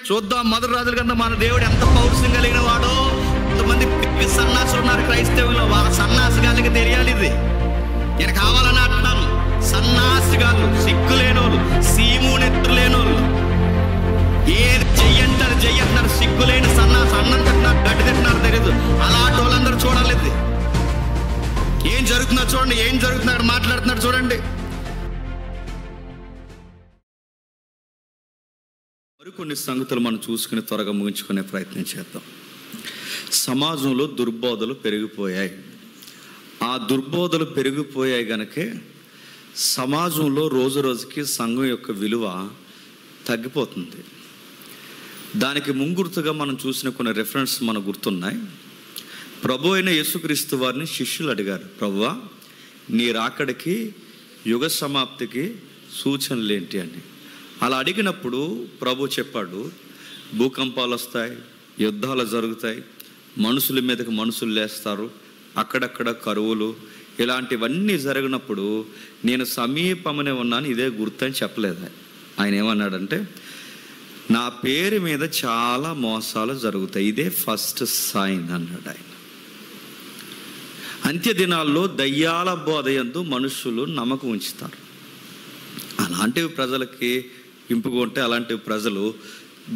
చూద్దాం మొదటి రాజుల కింద మన దేవుడు ఎంత పౌరుషం కలిగిన వాడో. కొంతమంది సన్నాసులు ఉన్నారు క్రైస్తవులు, వాళ్ళ సన్నాసిగాళ్ళకి తెలియాలి ఇది. నేను కావాలని అంటున్నాను, సన్నాసిగాళ్ళు, సిగ్గులేనోళ్ళు, సీమునెత్తు లేనోళ్ళు, ఏది చెయ్యంటారు చెయ్యంటారు, సిగ్గులేని సన్నాసి, అన్నం తింటున్నారు గడ్డి తింటున్నారు తెలియదు, అలాంటి వాళ్ళందరూ చూడాలి. ఇది ఏం జరుగుతుందో చూడండి, ఏం జరుగుతున్నారు మాట్లాడుతున్నారు చూడండి. మరికొన్ని సంగతులు మనం చూసుకుని త్వరగా ముగించుకునే ప్రయత్నం చేద్దాం. సమాజంలో దుర్బోధలు పెరిగిపోయాయి. ఆ దుర్బోధలు పెరిగిపోయాయి కనుకే సమాజంలో రోజు రోజుకి సంఘం యొక్క విలువ తగ్గిపోతుంది. దానికి ముంగుర్తుగా మనం చూసిన కొన్ని రెఫరెన్స్ మనకు గుర్తున్నాయి. ప్రభు అయిన యేసుక్రీస్తు వారిని శిష్యులు అడిగారు, ప్రభువా నీ రాకడికి యుగ సమాప్తికి సూచనలు ఏంటి అని. అలా అడిగినప్పుడు ప్రభు చెప్పాడు, భూకంపాలు వస్తాయి, యుద్ధాలు జరుగుతాయి, మనుషుల మీదకి మనుషులు లేస్తారు, అక్కడక్కడ కరువులు, ఇలాంటివన్నీ జరిగినప్పుడు నేను సమీపమనే ఉన్నాను, ఇదే గుర్తని చెప్పలేదు. ఆయన ఏమన్నాడంటే, నా పేరు మీద చాలా మోసాలు జరుగుతాయి, ఇదే ఫస్ట్ సైన్ అన్నాడు ఆయన. అంత్య దినాల్లో దయ్యాల బోధయందు మనుషులు నమ్మకం ఉంచుతారు. అలాంటివి ప్రజలకి ఇంపుగా ఉంటే అలాంటి ప్రజలు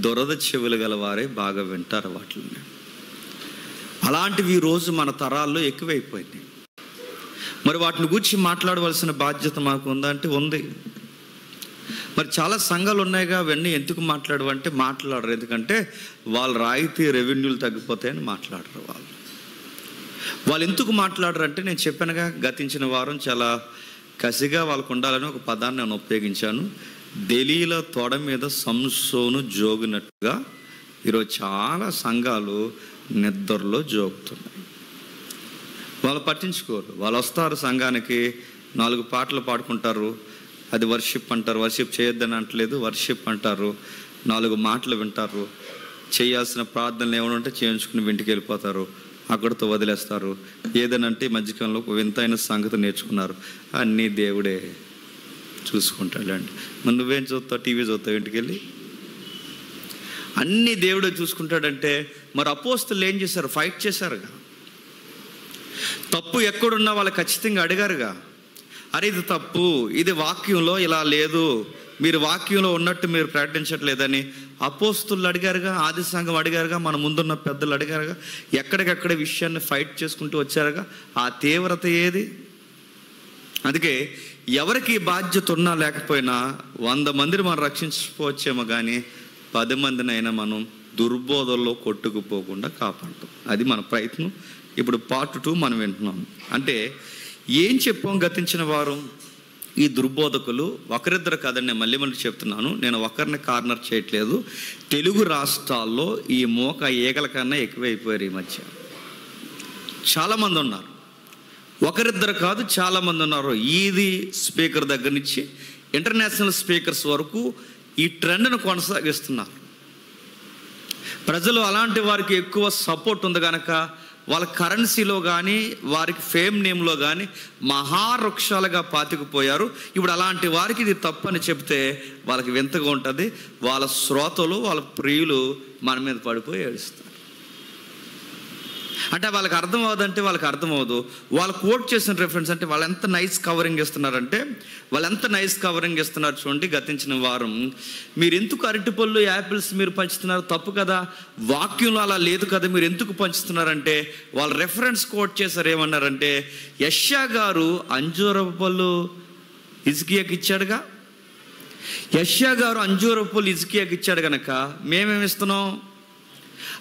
దొరద చెవులు గలవారే బాగా వింటారు వాటిని. అలాంటివి ఈరోజు మన తరాల్లో ఎక్కువైపోయింది. మరి వాటిని గురించి మాట్లాడవలసిన బాధ్యత మాకు ఉందా అంటే ఉంది. మరి చాలా సంఘాలు ఉన్నాయిగా, అవన్నీ ఎందుకు మాట్లాడవంటే మాట్లాడరు. ఎందుకంటే వాళ్ళ రాయితీ రెవెన్యూలు తగ్గిపోతాయని మాట్లాడరు. వాళ్ళు ఎందుకు మాట్లాడరు అంటే, నేను చెప్పానుగా గతించిన వారం చాలా కసిగా వాళ్ళకు ఉండాలని ఒక పదాన్ని నేను ఉపయోగించాను. దెలీలా తొడ మీద సంసోను జోగినట్టుగా ఈరోజు చాలా సంఘాలు నిద్రలో జోగుతున్నాయి. వాళ్ళు పట్టించుకోరు. వాళ్ళు వస్తారు సంఘానికి, 4 పాటలు పాడుకుంటారు, అది వర్షిప్ అంటారు. వర్షిప్ చేయొద్దని అంటలేదు, వర్షిప్ అంటారు. 4 మాటలు వింటారు, చేయాల్సిన ప్రార్థనలు ఏమైనా ఉంటే చేయించుకుని ఇంటికి వెళ్ళిపోతారు, అక్కడితో వదిలేస్తారు. ఏదనంటే ఈ మధ్యకాలంలో ఒక వింతైన సంగతి నేర్చుకున్నారు, అన్నీ దేవుడే చూసుకుంటాడండి. మరి నువ్వేం చూస్తావు? టీవీ చూస్తావు ఇంటికి వెళ్ళి? అన్నీ దేవుడే చూసుకుంటాడంటే మరి అపోస్తలులు ఏం చేశారు? ఫైట్ చేశారుగా. తప్పు ఎక్కడున్నా వాళ్ళు ఖచ్చితంగా అడిగారుగా, అరే ఇది తప్పు, ఇది వాక్యంలో ఇలా లేదు, మీరు వాక్యంలో ఉన్నట్టు మీరు ప్రకటించట్లేదని అపోస్తలులు అడిగారుగా, ఆది సంఘం అడిగారుగా, మన ముందున్న పెద్దలు అడిగారుగా, ఎక్కడికక్కడ విషయాన్ని ఫైట్ చేసుకుంటూ వచ్చారుగా. ఆ తీవ్రత ఏది? అందుకే ఎవరికి బాధ్యత ఉన్నా లేకపోయినా 100 మందిని మనం రక్షించుకోవచ్చేమో కానీ 10 మందినైనా మనం దుర్బోధల్లో కొట్టుకుపోకుండా కాపాడతాం. అది మన ప్రయత్నం. ఇప్పుడు పార్ట్ 2 మనం వింటున్నాం. అంటే ఏం చెప్పాం గతించిన వారం? ఈ దుర్బోధకులు ఒకరిద్దరు కాదని నేను మళ్ళీ చెప్తున్నాను, నేను ఒకరిని కార్నర్ చేయట్లేదు. తెలుగు రాష్ట్రాల్లో ఈ మోక ఈగల కన్నా ఎక్కువైపోయారు ఈ మధ్య. చాలామంది ఉన్నారు, ఒకరిద్దరు కాదు, చాలామంది ఉన్నారు. ఈది స్పీకర్ దగ్గర నుంచి ఇంటర్నేషనల్ స్పీకర్స్ వరకు ఈ ట్రెండ్ను కొనసాగిస్తున్నారు. ప్రజలు అలాంటి వారికి ఎక్కువ సపోర్ట్ ఉంది కనుక వాళ్ళ కరెన్సీలో కానీ వారికి ఫేమ్ నేమ్లో కానీ మహావృక్షాలుగా పాతుకుపోయారు. ఇప్పుడు అలాంటి వారికి ఇది తప్పని చెప్తే వాళ్ళకి వింతగా ఉంటుంది. వాళ్ళ శ్రోతలు, వాళ్ళ ప్రియులు మన మీద పడిపోయి ఏడుస్తారు. అంటే వాళ్ళకి అర్థం అవ్వదంటే వాళ్ళకి అర్థం అవ్వదు. వాళ్ళు కోట్ చేసిన రెఫరెన్స్ అంటే వాళ్ళు ఎంత నైస్ కవరింగ్ ఇస్తున్నారంటే, వాళ్ళు ఎంత నైస్ కవరింగ్ ఇస్తున్నారు చూడండి. గతించిన వారం మీరు ఎందుకు అరటిపళ్ళు యాపిల్స్ మీరు పంచుతున్నారు? తప్పు కదా, వాక్యంలో అలా లేదు కదా, మీరు ఎందుకు పంచుతున్నారంటే వాళ్ళు రెఫరెన్స్ కోట్ చేశారు. ఏమన్నారంటే, యెషయా గారు అంజూరపు పళ్ళు హిజ్కియాకి ఇచ్చాడుగా, యెషయా గారు అంజూరపు పళ్ళు హిజ్కియాకి ఇచ్చాడు కనుక మేమేమి ఇస్తున్నాం?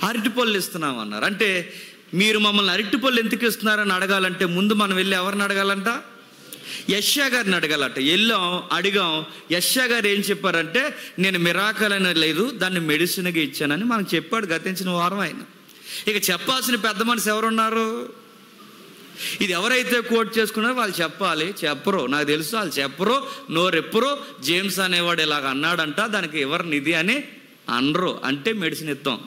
అరటిపళ్ళు ఇస్తున్నాం అన్నారు. అంటే మీరు మమ్మల్ని అరటిపళ్ళు ఎందుకు ఇస్తున్నారని అడగాలంటే ముందు మనం వెళ్ళి ఎవరిని అడగాలంట? యెషయా గారిని అడగాలట. వెళ్ళాం, అడిగాం. యెషయా గారు ఏం చెప్పారంటే, నేను మిరాకల్ అనేది లేదు, దాన్ని మెడిసిన్గా ఇచ్చానని మనకు చెప్పాడు గతించిన వారం ఆయన. ఇక చెప్పాల్సిన పెద్ద మనిషి ఎవరున్నారు? ఇది ఎవరైతే కోట్ చేసుకున్నారో వాళ్ళు చెప్పాలి. చెప్పరు, నాకు తెలుసు వాళ్ళు చెప్పరు, నోరెప్పరు. జేమ్స్ అనేవాడు ఇలాగ అన్నాడంట, దానికి ఎవరు నిధి అని అనరు. అంటే మెడిసిన్ ఇస్తాం,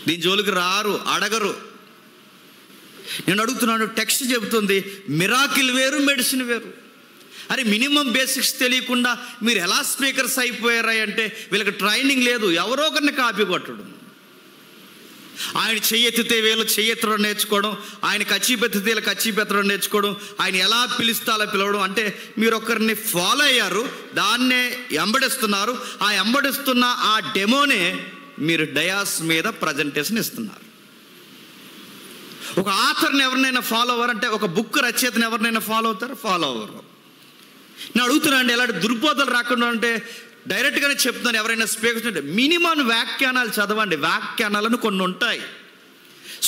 దీని జోలికి రారు, అడగరు. నేను అడుగుతున్నాను, టెక్స్ట్ చెబుతుంది మిరాకిల్ వేరు, మెడిసిన్ వేరు. అరే మినిమం బేసిక్స్ తెలియకుండా మీరు ఎలా స్పీకర్స్ అయిపోయారా అంటే వీళ్ళకి ట్రైనింగ్ లేదు. ఎవరో ఒకరిని కాపీ కొట్టడం, ఆయన చెయ్యెత్తితే వీళ్ళు చెయ్యెత్తడం నేర్చుకోవడం, ఆయన కచ్చిపెత్తితే వీళ్ళు కచ్చిపెత్తడం నేర్చుకోవడం, ఆయన ఎలా పిలుస్తే అలా పిలవడం. అంటే మీరు ఒకరిని ఫాలో అయ్యారు, దాన్నే ఎంబడిస్తున్నారు. ఆ ఎంబడిస్తున్న ఆ డెమోనే మీరు డయాస్ మీద ప్రజెంటేషన్ ఇస్తున్నారు. ఒక ఆథర్ని ఎవరినైనా ఫాలో అవ్వరు అంటే, ఒక బుక్ రచయితను ఎవరినైనా ఫాలో అవుతారు? ఫాలో అవ్వరు. నేను అడుగుతున్నా అండి, ఎలాంటి దుర్బోధలు రాకుండా అంటే డైరెక్ట్గానే చెప్తున్నాను. ఎవరైనా స్పీకర్స్ ఉంటే మినిమం వ్యాఖ్యానాలు చదవండి. వ్యాఖ్యానాలను కొన్ని ఉంటాయి.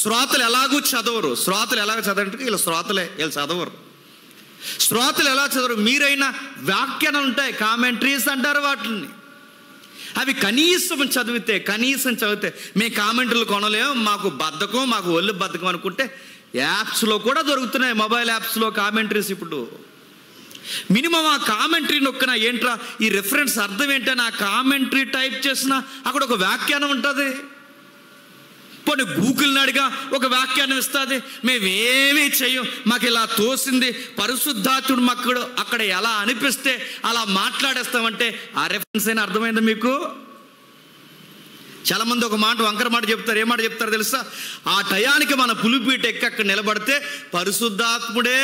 శ్రోతలు ఎలాగూ చదవరు. శ్రోతలు ఎలాగ చదవంటే వీళ్ళు చదవరు. శ్రోతలు ఎలా చదవరు? మీరైనా వ్యాఖ్యానాలు ఉంటాయి, కామెంట్రీస్ అంటారు వాటిని. అవి కనీసం చదివితే మేము కామెంటరీలు కొనలేము, మాకు బద్ధకం, మాకు ఒళ్ళు బద్ధకం అనుకుంటే యాప్స్లో కూడా దొరుకుతున్నాయి. మొబైల్ యాప్స్లో కామెంటరీస్. ఇప్పుడు మినిమం ఆ కామెంటరీ నొక్కిన ఏంట్రా ఈ రెఫరెన్స్ అర్థం ఏంటని ఆ కామెంటరీ టైప్ చేసిన అక్కడ ఒక వ్యాఖ్యానం ఉంటుంది. పోనీ గూగుల్ని అడిగా ఒక వ్యాఖ్యానం ఇస్తుంది. మేమేమీ చెయ్యం, మాకు ఇలా తోసింది, పరిశుద్ధాత్ముడు మాకు అక్కడ ఎలా అనిపిస్తే అలా మాట్లాడేస్తామంటే ఆ రెఫరెన్స్ అయినా అర్థమైందా మీకు? చాలామంది ఒక మాట, వంకర మాట చెప్తారు. ఏ మాట చెప్తారు తెలుసా? ఆ టయానికి మన పులిపీట ఎక్కి అక్కడ నిలబడితే పరిశుద్ధాత్ముడే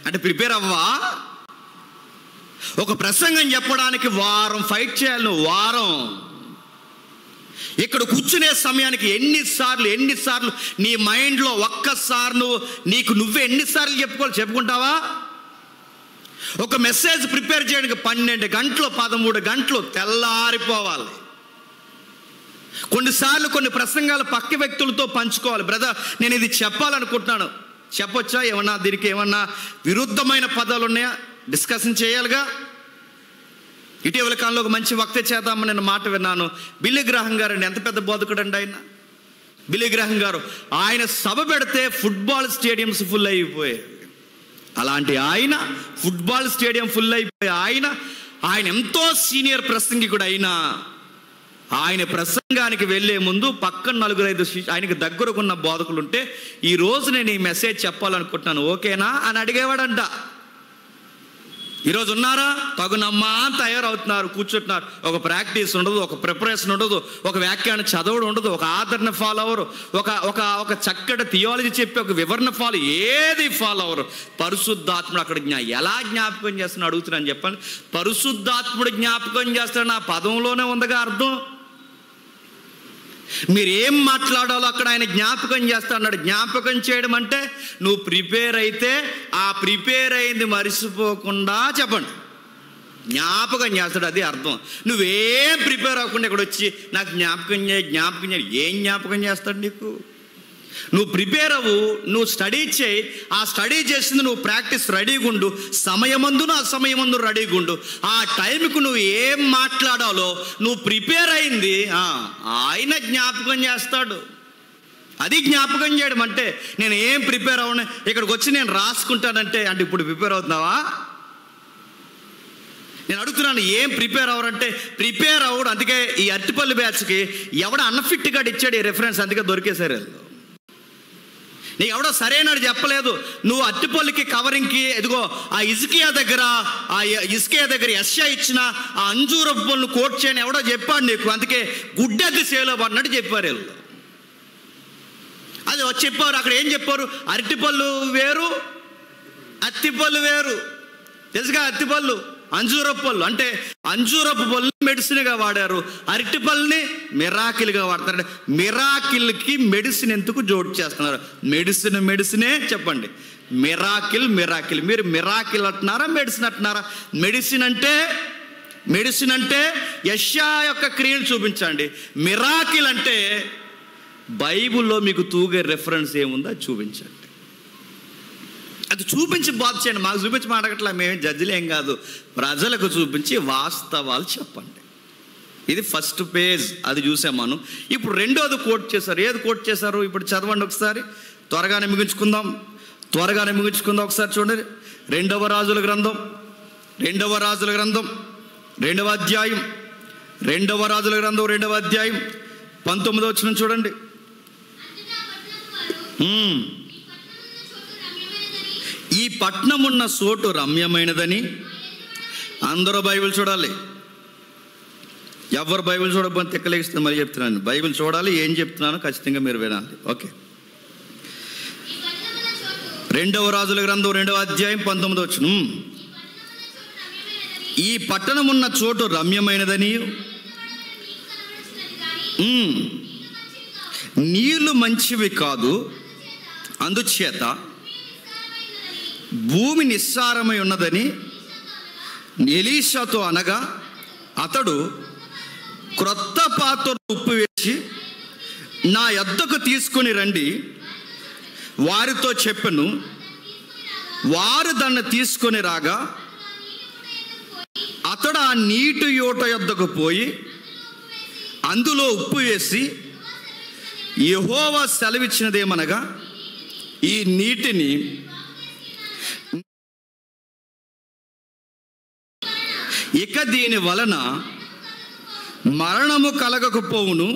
అంటే ప్రిపేర్ అవ్వా. ఒక ప్రసంగం చెప్పడానికి వారం ఫైట్ చేయాలి నువ్వు, వారం. ఇక్కడ కూర్చునే సమయానికి ఎన్నిసార్లు నీ మైండ్లో ఒక్కసారి నీకు నువ్వే ఎన్నిసార్లు చెప్పుకుంటావా? ఒక మెసేజ్ ప్రిపేర్ చేయడానికి 12 గంటలు 13 గంటలు తెల్లారిపోవాలి. కొన్నిసార్లు కొన్ని ప్రసంగాలు పక్క వ్యక్తులతో పంచుకోవాలి. బ్రదర్, నేను ఇది చెప్పాలనుకుంటున్నాను, చెప్పొచ్చా? ఏమన్నా దీనికి ఏమన్నా విరుద్ధమైన పదాలు ఉన్నాయా? డిస్కషన్ చేయాలిగా. ఇటీవల కాలంలో ఒక మంచి వక్త చేద్దామని నేను మాట విన్నాను. బిల్లీ గ్రాహం గారు అండి, ఎంత పెద్ద బోధకుడు అండి ఆయన. బిల్లీ గ్రాహం గారు ఆయన సభ పెడితే ఫుట్బాల్ స్టేడియంస్ ఫుల్ అయిపోయాయి. అలాంటి ఆయన ఫుట్బాల్ స్టేడియం ఫుల్ అయిపోయి ఆయన ఎంతో సీనియర్ ప్రసంగికుడు అయినా ఆయన ప్రసంగానికి వెళ్ళే ముందు పక్కన 4-5 ఆయనకి దగ్గరకున్న బోధకులు ఉంటే ఈరోజు నేను ఈ మెసేజ్ చెప్పాలనుకుంటున్నాను, ఓకేనా అని అడిగేవాడంట. ఈరోజు ఉన్నారా? తగునమ్మా తయారవుతున్నారు, కూర్చుంటున్నారు. ఒక ప్రాక్టీస్ ఉండదు, ఒక ప్రిపరేషన్ ఉండదు, ఒక వ్యాఖ్యానం చదవడం ఉండదు, ఒక ఆదరణ ఫాలో అవ్వరు, ఒక చక్కటి థియాలజీ చెప్పి ఒక వివరణ ఏది ఫాలో అవ్వరు. పరిశుద్ధాత్ముడు అక్కడ ఎలా జ్ఞాపకం చేస్తున్నాడు అడుగుతున్నాను చెప్పండి. పరిశుద్ధాత్ముడు జ్ఞాపకం చేస్తాడు, నా పదంలోనే ఉందిగా అర్థం. మీరు ఏం మాట్లాడాలో అక్కడ ఆయన జ్ఞాపకం చేస్తాడు. జ్ఞాపకం చేయడం అంటే నువ్వు ప్రిపేర్ అయితే ఆ ప్రిపేర్ అయింది మరిచిపోకుండా చెప్పండి, జ్ఞాపకం చేస్తాడు. అది అర్థం. నువ్వేం ప్రిపేర్ అవ్వకుండా ఇక్కడ వచ్చి నాకు జ్ఞాపకం చేయి ఏం జ్ఞాపకం చేస్తాడు నీకు? నువ్వు ప్రిపేర్ అవ్వు, నువ్వు స్టడీ చేయి. ఆ స్టడీ చేసింది నువ్వు ప్రాక్టీస్ రెడీగా ఉండు, సమయమందును అసమయమందు రెడీగా ఉండు. ఆ టైంకు నువ్వు ఏం మాట్లాడాలో నువ్వు ప్రిపేర్ అయింది ఆయన జ్ఞాపకం చేస్తాడు. అది జ్ఞాపకం చేయడం అంటే. నేను ఏం ప్రిపేర్ అవ్వను, ఇక్కడికి వచ్చి నేను రాసుకుంటానంటే అంటే ఇప్పుడు ప్రిపేర్ అవుతున్నావా? నేను అడుగుతున్నాను, ఏం ప్రిపేర్ అవ్వరంటే ప్రిపేర్ అవ్వడు. అందుకే ఈ అరటిపల్లి బ్యాచ్కి ఎవడ అన్ఫిట్గా ఇచ్చాడు ఈ రెఫరెన్స్, అందుకే దొరికేశారు. నీకు ఎవడో సరైనడు చెప్పలేదు. నువ్వు అట్టిపొల్లికి కవరింగ్కి ఎదుగో ఆ ఇసుకియా దగ్గర యెషయా ఇచ్చిన ఆ అంజూరపు పళ్ళు కోట్ చేయని ఎవడో చెప్పాడు నీకు, అందుకే గుడ్డెద్ది సేలో పడినట్టు చెప్పారు వీళ్ళు. అది చెప్పారు. అక్కడ ఏం చెప్పారు? అరటిపళ్ళు వేరు, అత్తిపళ్ళు వేరు. తెలుసుగా? అత్తిపళ్ళు అంజూరపు పళ్ళు అంటే అంజూరపు పళ్ళు మెడిసిన్గా వాడారు, అరటి పళ్ళని మిరాకిల్గా వాడతారు. మిరాకిల్కి మెడిసిన్ ఎందుకు జోడు చేస్తున్నారు? మెడిసినే చెప్పండి. మిరాకిల్ మీరు మిరాకిల్ అంటున్నారా, మెడిసిన్ అంటున్నారా? మెడిసిన్ అంటే యెషయా యొక్క క్రియను చూపించండి. మిరాకిల్ అంటే బైబిల్లో మీకు తూగే రెఫరెన్స్ ఏముందో చూపించండి. అది చూపించి బాధ చేయండి. మాకు చూపించి మాట్లాడట్లా, మేమేం జడ్జిలేం కాదు. ప్రజలకు చూపించి వాస్తవాలు చెప్పండి. ఇది ఫస్ట్ పేజ్, అది చూసాం మనం. ఇప్పుడు రెండోది కోట్ చేశారు. ఏది కోట్ చేశారు? ఇప్పుడు చదవండి ఒకసారి, త్వరగానే ముగించుకుందాం ఒకసారి చూడండి. 2వ రాజుల గ్రంథం 2వ అధ్యాయం 19వ వచనం చూడండి. ఈ పట్టణం ఉన్న చోటు రమ్యమైనదని. అందరూ బైబిల్ చూడాలి. ఎవరు బైబిల్ చూడకపోతే తిక్కలేగిస్తే మరి చెప్తున్నాను. బైబిల్ చూడాలి, ఏం చెప్తున్నానో ఖచ్చితంగా మీరు వినాలి. ఓకే, 2వ రాజుల గ్రంథం 2వ అధ్యాయం 19వ వచనం. ఈ పట్టణం ఉన్న చోటు రమ్యమైనదని, నీళ్లు మంచివి కాదు, అందుచేత భూమి నిస్సారమై ఉన్నదని ఎలీషాతో అనగా, అతడు క్రొత్త పాత్రలో ఉప్పు వేసి నా యొద్దకు తీసుకుని రండి వారితో చెప్పెను. వారు దాన్ని తీసుకొని రాగా అతడు ఆ నీటి యూట యొద్దకు పోయి అందులో ఉప్పు వేసి, యెహోవా సెలవిచ్చినదేమనగా, ఈ నీటిని ఇక దీని వలన మరణము కలగకపోవును,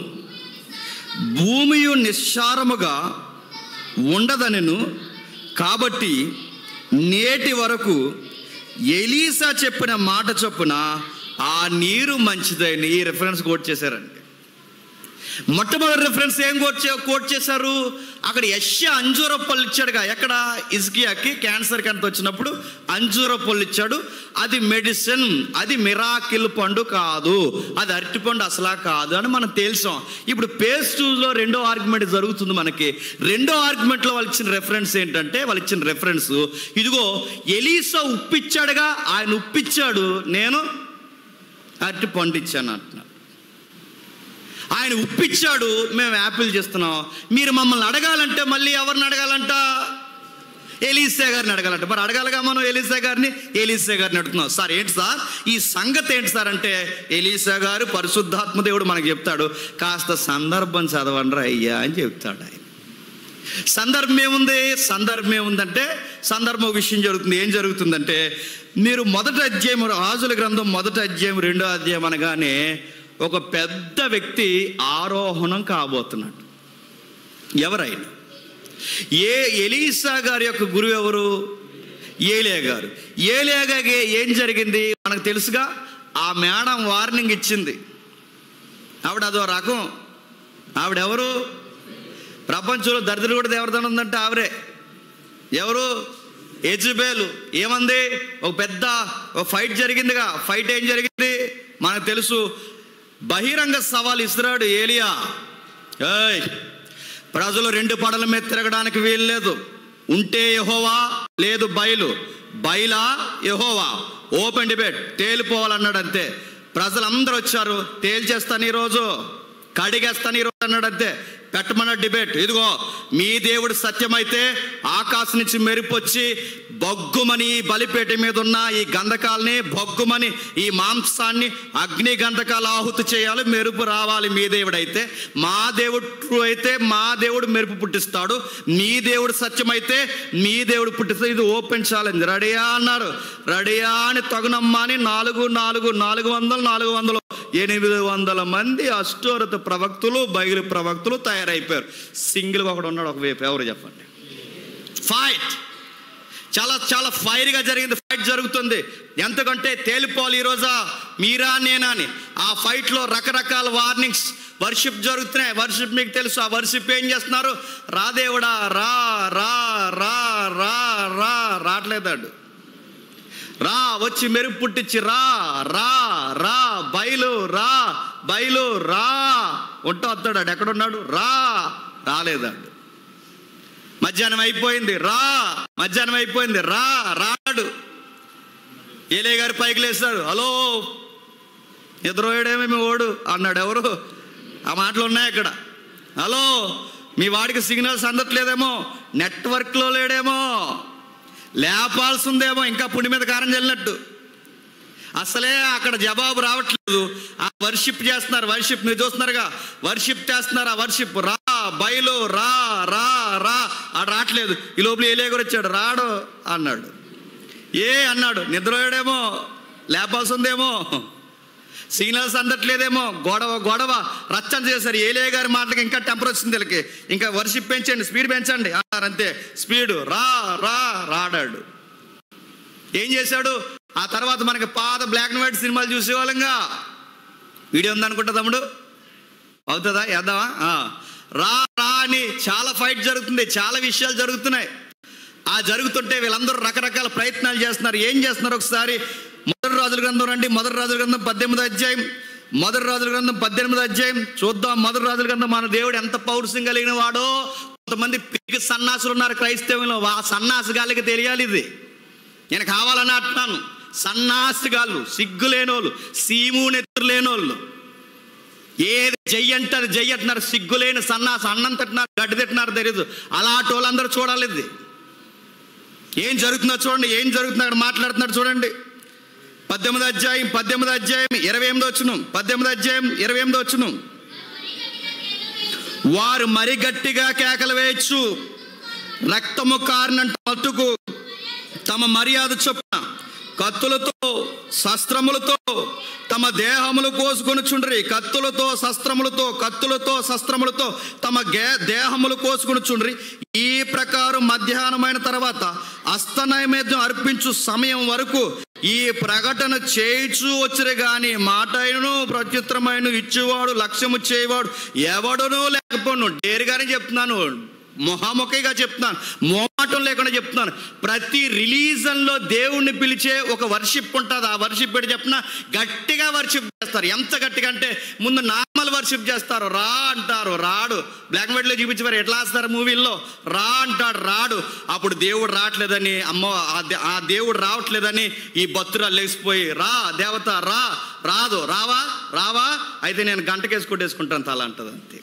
భూమియు నిస్సారముగా ఉండదనెను. కాబట్టి నేటి వరకు ఎలీసా చెప్పిన మాట చొప్పున ఆ నీరు మంచిదని ఈ రెఫరెన్స్ కోట్ చేశారండి. మొట్టమొదటి రెఫరెన్స్ ఏం కోట్ చేశారు? అక్కడ యెషయా అంజూర పళ్ళు ఇచ్చాడుగా. ఎక్కడ? హిజ్కియాకి క్యాన్సర్ కంత వచ్చినప్పుడు అంజూర పళ్ళు ఇచ్చాడు. అది మెడిసిన్, అది మిరాకిల్ పండు కాదు, అది అరటిపండు అసలా కాదు అని మనం తెలుసాం. ఇప్పుడు పేజ్ 2లో 2వ ఆర్గ్యుమెంట్ జరుగుతుంది మనకి. 2వ ఆర్గ్యుమెంట్లో వాళ్ళు ఇచ్చిన రెఫరెన్స్ ఏంటంటే, వాళ్ళు ఇచ్చిన రెఫరెన్స్ ఇదిగో, ఎలీసా ఉప్పిచ్చాడుగా, ఆయన ఉప్పిచ్చాడు, నేను అరటిపండు ఇచ్చాను అంటున్నాడు. ఆయన ఉప్పిచ్చాడు, మేము యాపిల్ చేస్తున్నాం. మీరు మమ్మల్ని అడగాలంటే మళ్ళీ ఎవరిని అడగాలంట? ఎలీసా గారిని అడగాలంట. మరి అడగాలిగా మనం ఎలీసా గారిని అడుగుతున్నాం. సార్ ఏంటి సార్ ఈ సంగతి ఏంటి సార్ అంటే, ఎలీసా గారు పరిశుద్ధాత్మ దేవుడు మనకు చెప్తాడు, కాస్త సందర్భం చదవండి అయ్యా అని చెప్తాడు ఆయన. సందర్భం ఏముందంటే, సందర్భం విషయం జరుగుతుంది. ఏం జరుగుతుందంటే, మీరు మొదటి అధ్యాయం రాజుల గ్రంథం 1వ అధ్యాయం 2వ అధ్యాయం అనగానే ఒక పెద్ద వ్యక్తి ఆరోహణం కాబోతున్నాడు. ఎవరైనా ఎలీసా గారి యొక్క గురువు ఎవరు? ఏలియా గారు. ఏలియా గారికి ఏం జరిగింది మనకు తెలుసుగా. ఆ మేడం వార్నింగ్ ఇచ్చింది. ఆవిడ అదో రకం. ఆవిడెవరు? ప్రపంచంలో దరిద్రులు కూడా ఎవరిదని ఉందంటే ఆవిడే. ఎవరు? యెజబెలు. ఏమంది? ఒక పెద్ద ఫైట్ జరిగిందిగా. ఫైట్ ఏం జరిగింది మనకు తెలుసు. బహిరంగ సవాల్ ఇస్తున్నాడు ఏలియా. ప్రజలు 2 పడల మీద తిరగడానికి వీలు లేదు. ఉంటే యెహోవా, లేదు బయలా యెహోవా, ఓపెన్ డిబేట్, తేలిపోవాలన్నాడు అంతే. ప్రజలందరూ వచ్చారు, తేల్చేస్తాను ఈరోజు, కడిగేస్తాను ఈరోజు అన్నాడు అంతే. పెట్టమన్న డిబేట్. ఇదిగో, మీ దేవుడు సత్యమైతే ఆకాశం నుంచి మెరుపొచ్చి బొగ్గుమని బలిపేట మీద ఉన్న ఈ గంధకాలని, బొగ్గుమని ఈ మాంసాన్ని అగ్ని గంధకాలు ఆహుతి చేయాలి, మెరుపు రావాలి. మీ దేవుడు అయితే, మా దేవుడు అయితే మా దేవుడు మెరుపు పుట్టిస్తాడు. మీ దేవుడు సత్యమైతే మీ దేవుడు పుట్టిస్తాడు. ఇది ఓపెన్ ఛాలెంజ్. రెడీయా అన్నారు. రెడీయా అని తగునమ్మా అని 400 800 మంది అష్టోరత ప్రవక్తులు, బైబిల్ ప్రవక్తులు తయారైపోయారు. సింగిల్గా ఒకడు ఉన్నాడు ఒకవైపు. ఎవరు చెప్పండి? ఫైట్ చాలా చాలా ఫైర్గా జరిగింది. ఫైట్ జరుగుతుంది. ఎంతకంటే తేలిపోవాలి ఈరోజా, మీరా నేనా అని. ఆ ఫైట్లో రకరకాల వార్నింగ్స్. వర్షిప్ జరుగుతున్నాయి. వర్షిప్ మీకు తెలుసు. ఆ వర్షిప్ ఏం చేస్తున్నారు? రా దేవుడా, రా రా రా రా రా రావట్లేదాడు. రా, వచ్చి మెరుపు పుట్టించి రా రా రా, బయలు రా ఉంటా వస్తాడు. ఎక్కడున్నాడు? రాలేదాడు. మధ్యాహ్నం అయిపోయింది, రాడు. ఏలియా గారు పైకి లేస్తాడు. హలో, నిద్రపోయాడేమో మీ ఓడు అన్నాడు. ఎవరు? ఆ మాటలు ఉన్నాయి అక్కడ. హలో, మీ వాడికి సిగ్నల్స్ అందట్లేదేమో, నెట్వర్క్లో లేడేమో, లేపాల్సి ఉందేమో, ఇంకా పుండి మీద కారం చల్లినట్టు. అసలే అక్కడ జవాబు రావట్లేదు. ఆ వర్షిప్ చేస్తున్నారు. వర్షిప్ మీరు చూస్తున్నారుగా, వర్షిప్ చేస్తున్నారు. ఆ వర్షిప్ రా బయలు రా రా రా ఆడ రావట్లేదు. ఈ లోపల ఏలియా గారు వచ్చాడు. రాడు అన్నాడు. అన్నాడు, నిద్రపోయాడేమో, లేపాల్సి ఉందేమో. సిగ్నల్స్ అందట్లేదేమో, గొడవ గొడవ రచ్చన చేశారు. ఏలే గారి మాటలకి ఇంకా టెంపర్ వచ్చింది వీళ్ళకి. ఇంకా వర్షిప్ పెంచండి, స్పీడ్ పెంచండి అన్నారు. అంతే, స్పీడు రాడాడు. ఏం చేశాడు? ఆ తర్వాత మనకి పాత బ్లాక్ అండ్ వైట్ సినిమాలు చూసేవాళ్ళంగా. వీడియో ఉందనుకుంటా తమ్ముడు, అవుతుందా? వేద్దామా? రా అని చాలా ఫైట్ జరుగుతుంది, చాలా విషయాలు జరుగుతున్నాయి. ఆ జరుగుతుంటే వీళ్ళందరూ రకరకాల ప్రయత్నాలు చేస్తున్నారు. ఏం చేస్తున్నారు? ఒకసారి మొదటి రాజుల గ్రంథం రండి. మొదటి రాజుల గ్రంథం 18వ అధ్యాయం. మొదటి రాజుల గ్రంథం 18వ అధ్యాయం చూద్దాం. మొదటి రాజుల గ్రంథం మన దేవుడు ఎంత పౌరుషం కలిగిన వాడో. కొంతమంది పిరికి సన్నాసులు ఉన్నారు క్రైస్తవంలో. ఆ సన్నాసిగాళ్ళకి తెలియాలి ఇది. నేను కావాలని అంటున్నాను. సన్నాసిగాళ్ళు, సిగ్గులేనోళ్ళు, సీము నెత్తురు లేనోళ్ళు, ఏది జయ్యి అంటారు జయ్యి అంటున్నారు. సిగ్గులేని సన్నాసి, అన్నం తింటున్నారు, గడ్డి తింటున్నారు తెలియదు. అలాంటి వాళ్ళందరూ చూడాలి ఇది. ఏం జరుగుతుందో చూడండి, ఏం జరుగుతుందో అక్కడ మాట్లాడుతున్నాడు చూడండి. 18వ అధ్యాయం 28వ వచనం. 18వ అధ్యాయం 28వ వచనం. వారు మరి గట్టిగా కేకలు వేయచ్చు, రక్తము కారినంత మట్టుకు తమ మర్యాద చొప్పున కత్తులతో శస్త్రములతో తమ దేహములు కోసుకొనుచుండ్రి. కత్తులతో శస్త్రములతో తమ దేహములు కోసుకొనుచుండ్రి. ఈ ప్రకారం మధ్యాహ్నమైన తర్వాత అస్తనైవేద్యం అర్పించు సమయం వరకు ఈ ప్రకటన చేయిచూ వచ్చిరే గాని మాటైనను ప్రత్యుత్తరమైన ఇచ్చేవాడు, లక్ష్యము చేయవాడు ఎవడునూ లేకపోను. డేరుగానే చెప్తున్నాను, మొహాముఖిగా చెప్తున్నాను, మోమాటం లేకుండా చెప్తున్నాను. ప్రతి రిలీజన్లో దేవుణ్ణి పిలిచే ఒక వర్షిప్ ఉంటుంది. ఆ వర్షిప్ పెట్టి చెప్పిన గట్టిగా వర్షిప్ చేస్తారు. ఎంత గట్టిగా అంటే ముందు నార్మల్ వర్షిప్ చేస్తారు. రా అంటారు, రాడు. బ్లాక్ అండ్ వైట్లో చూపించేవారు ఎట్లా వేస్తారు మూవీల్లో. రా అంటాడు, రాడు. అప్పుడు దేవుడు రావట్లేదని, అమ్మో ఆ దేవుడు రావట్లేదని ఈ భక్తురాలు లేచిపోయి, రా దేవత రాదు, రావా అయితే నేను గంటకేసి కొట్టేసుకుంటాను తల అంటది. అంతే,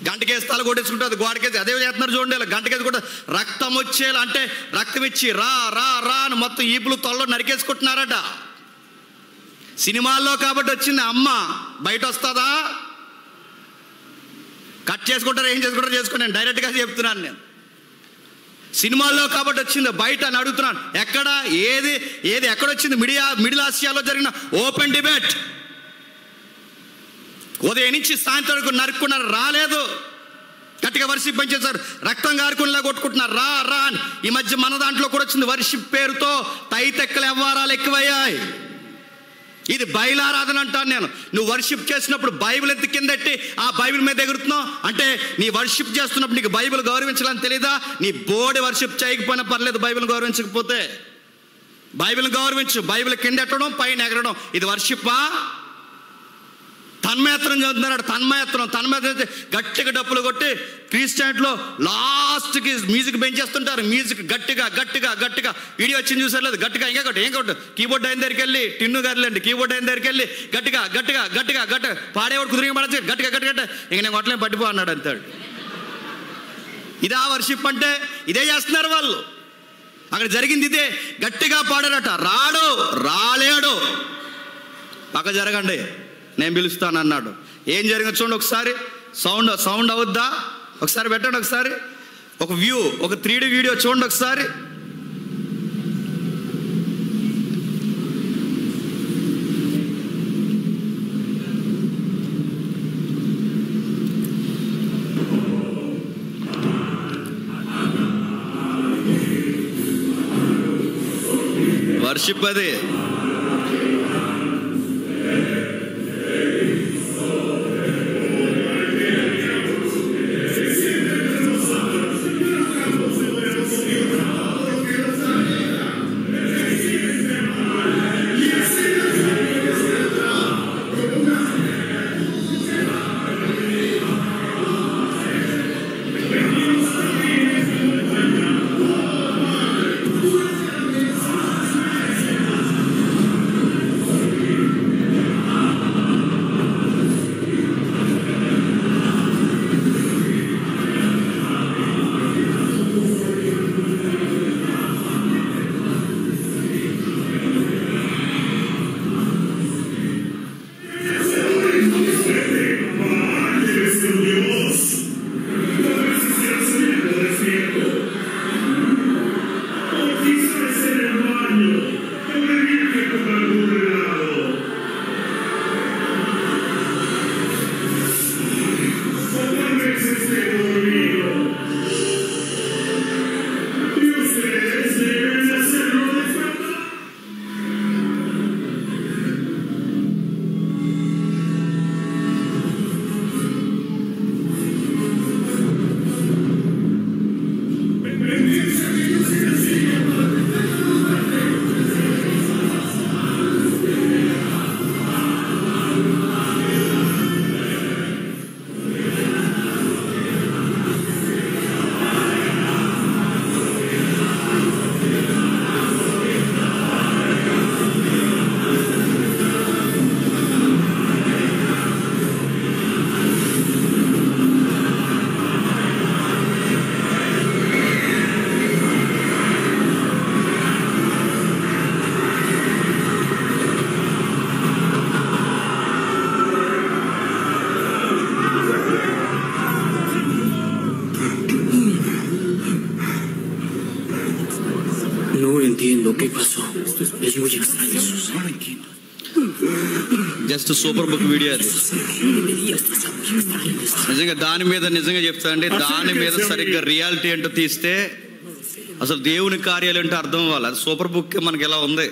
గంటకేసి తల కొట్టేసుకుంటుంది, గోడకేసి. అదే చేస్తున్నారు చూడండి, గంటకేసి కూడా రక్తం వచ్చేలా అంటే రక్తం ఇచ్చి రా అని మొత్తం ఈపులు తొల్లో నరికేసుకుంటున్నారట. సినిమాల్లో కాబట్టి వచ్చింది. అమ్మ బయట వస్తుందా? కట్ చేసుకుంటారు, ఏం చేసుకుంటారో చేసుకోండి. నేను డైరెక్ట్గా చెప్తున్నాను. నేను సినిమాల్లో కాబట్టి వచ్చింది. బయట అని అడుగుతున్నాను, ఎక్కడ ఏది ఎక్కడొచ్చింది? మిడిల్ ఆసియాలో జరిగిన ఓపెన్ డిబేట్. ఉదయం నుంచి సాయంత్రం వరకు నరుక్కున్నారు, రాలేదు. గట్టిగా వర్షిప్ పెంచేశారు, రక్తం గారుకునిలా కొట్టుకుంటున్నారు, రా అని. ఈ మధ్య మన దాంట్లో కూడా వచ్చింది, వర్షిప్ పేరుతో తైతెక్కల వ్యవహారాలు ఎక్కువయ్యాయి. ఇది బయలారాధన అంటాను నేను. నువ్వు వర్షిప్ చేసినప్పుడు బైబిల్ ఎత్తి కిందెట్టి ఆ బైబిల్ మీద ఎగురుతున్నావు అంటే నీ వర్షిప్ చేస్తున్నప్పుడు నీకు బైబిల్ గౌరవించాలని తెలీదా? నీ బోర్డు వర్షిప్ చేయకపోయినా పర్లేదు, బైబిల్ గౌరవించకపోతే. బైబిల్ గౌరవించు. బైబిల్ కింద ఎట్టడం, పైన ఎగరడం, ఇది వర్షిప్పా? తన్మయత్రం చదువుతున్నాడు. తన్మయత్రం గట్టిగా డప్పులు కొట్టి క్రిస్టియన్లో లాస్ట్కి మ్యూజిక్ పెంచేస్తుంటారు. మ్యూజిక్ గట్టిగా వీడియో వచ్చింది చూసారు, గట్టిగా ఇంకా కొట్టు కీబోర్డ్ అయిన దగ్గరికి వెళ్ళి టిన్ను గారులేండి, కీబోర్డ్ అయిన దగ్గరికి వెళ్ళి గట్టిగా పాడేవాడు కుదిరిగా పడచ్చు, గట్టిగా ఇంక నేను కొట్టలేం పట్టిపో అన్నాడు. అంతాడు. ఇదా వర్షిప్ అంటే? ఇదే చేస్తున్నారు వాళ్ళు. అక్కడ జరిగింది ఇదే. గట్టిగా పాడారట, రాలేడు. పక్క జరగండి, నేను పిలుస్తాను అన్నాడు. ఏం జరిగింది చూడండి ఒకసారి. సౌండ్ అవుద్దా? ఒకసారి పెట్టండి. ఒకసారి ఒక వ్యూ, ఒక 3D వీడియో చూడండి ఒకసారి. వర్షిప్ అది. ¿Qué pasó? Es muy extraño. Just super book video అది. నిజంగా దాని మీద నిజంగా చెప్తానండి, దాని మీద సరిగ్గా రియాలిటీ ఏంటో తీస్తే అసలు దేవుని కార్యాలు ఏంటో అర్థం అవ్వాలి. అది సూపర్ బుక్ మనకి ఎలా ఉంది.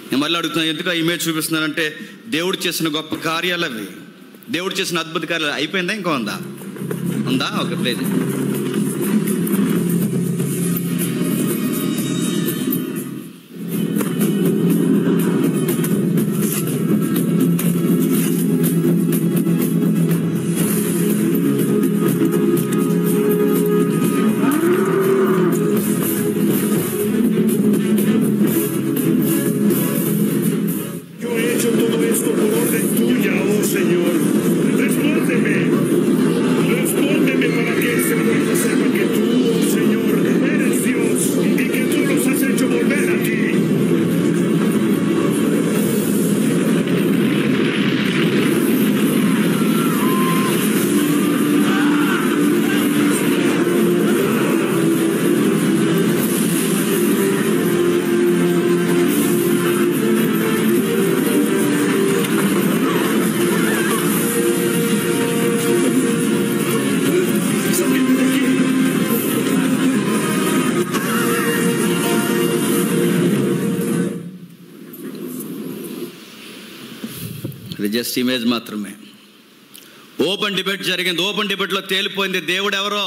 నేను మళ్ళీ అడుగుతున్నాను, ఎందుకు ఆ ఇమేజ్ చూపిస్తున్నానంటే దేవుడు చేసిన గొప్ప కార్యాలు అవి, దేవుడు చేసిన అద్భుత కార్యాలు. అయిపోయిందా ఇంకా ఉందా? Okay, please. జస్ట్ ఇమేజ్ మాత్రమే. ఓపెన్ డిబేట్ జరిగింది. ఓపెన్ డిబేట్లో తేలిపోయింది దేవుడు ఎవరో.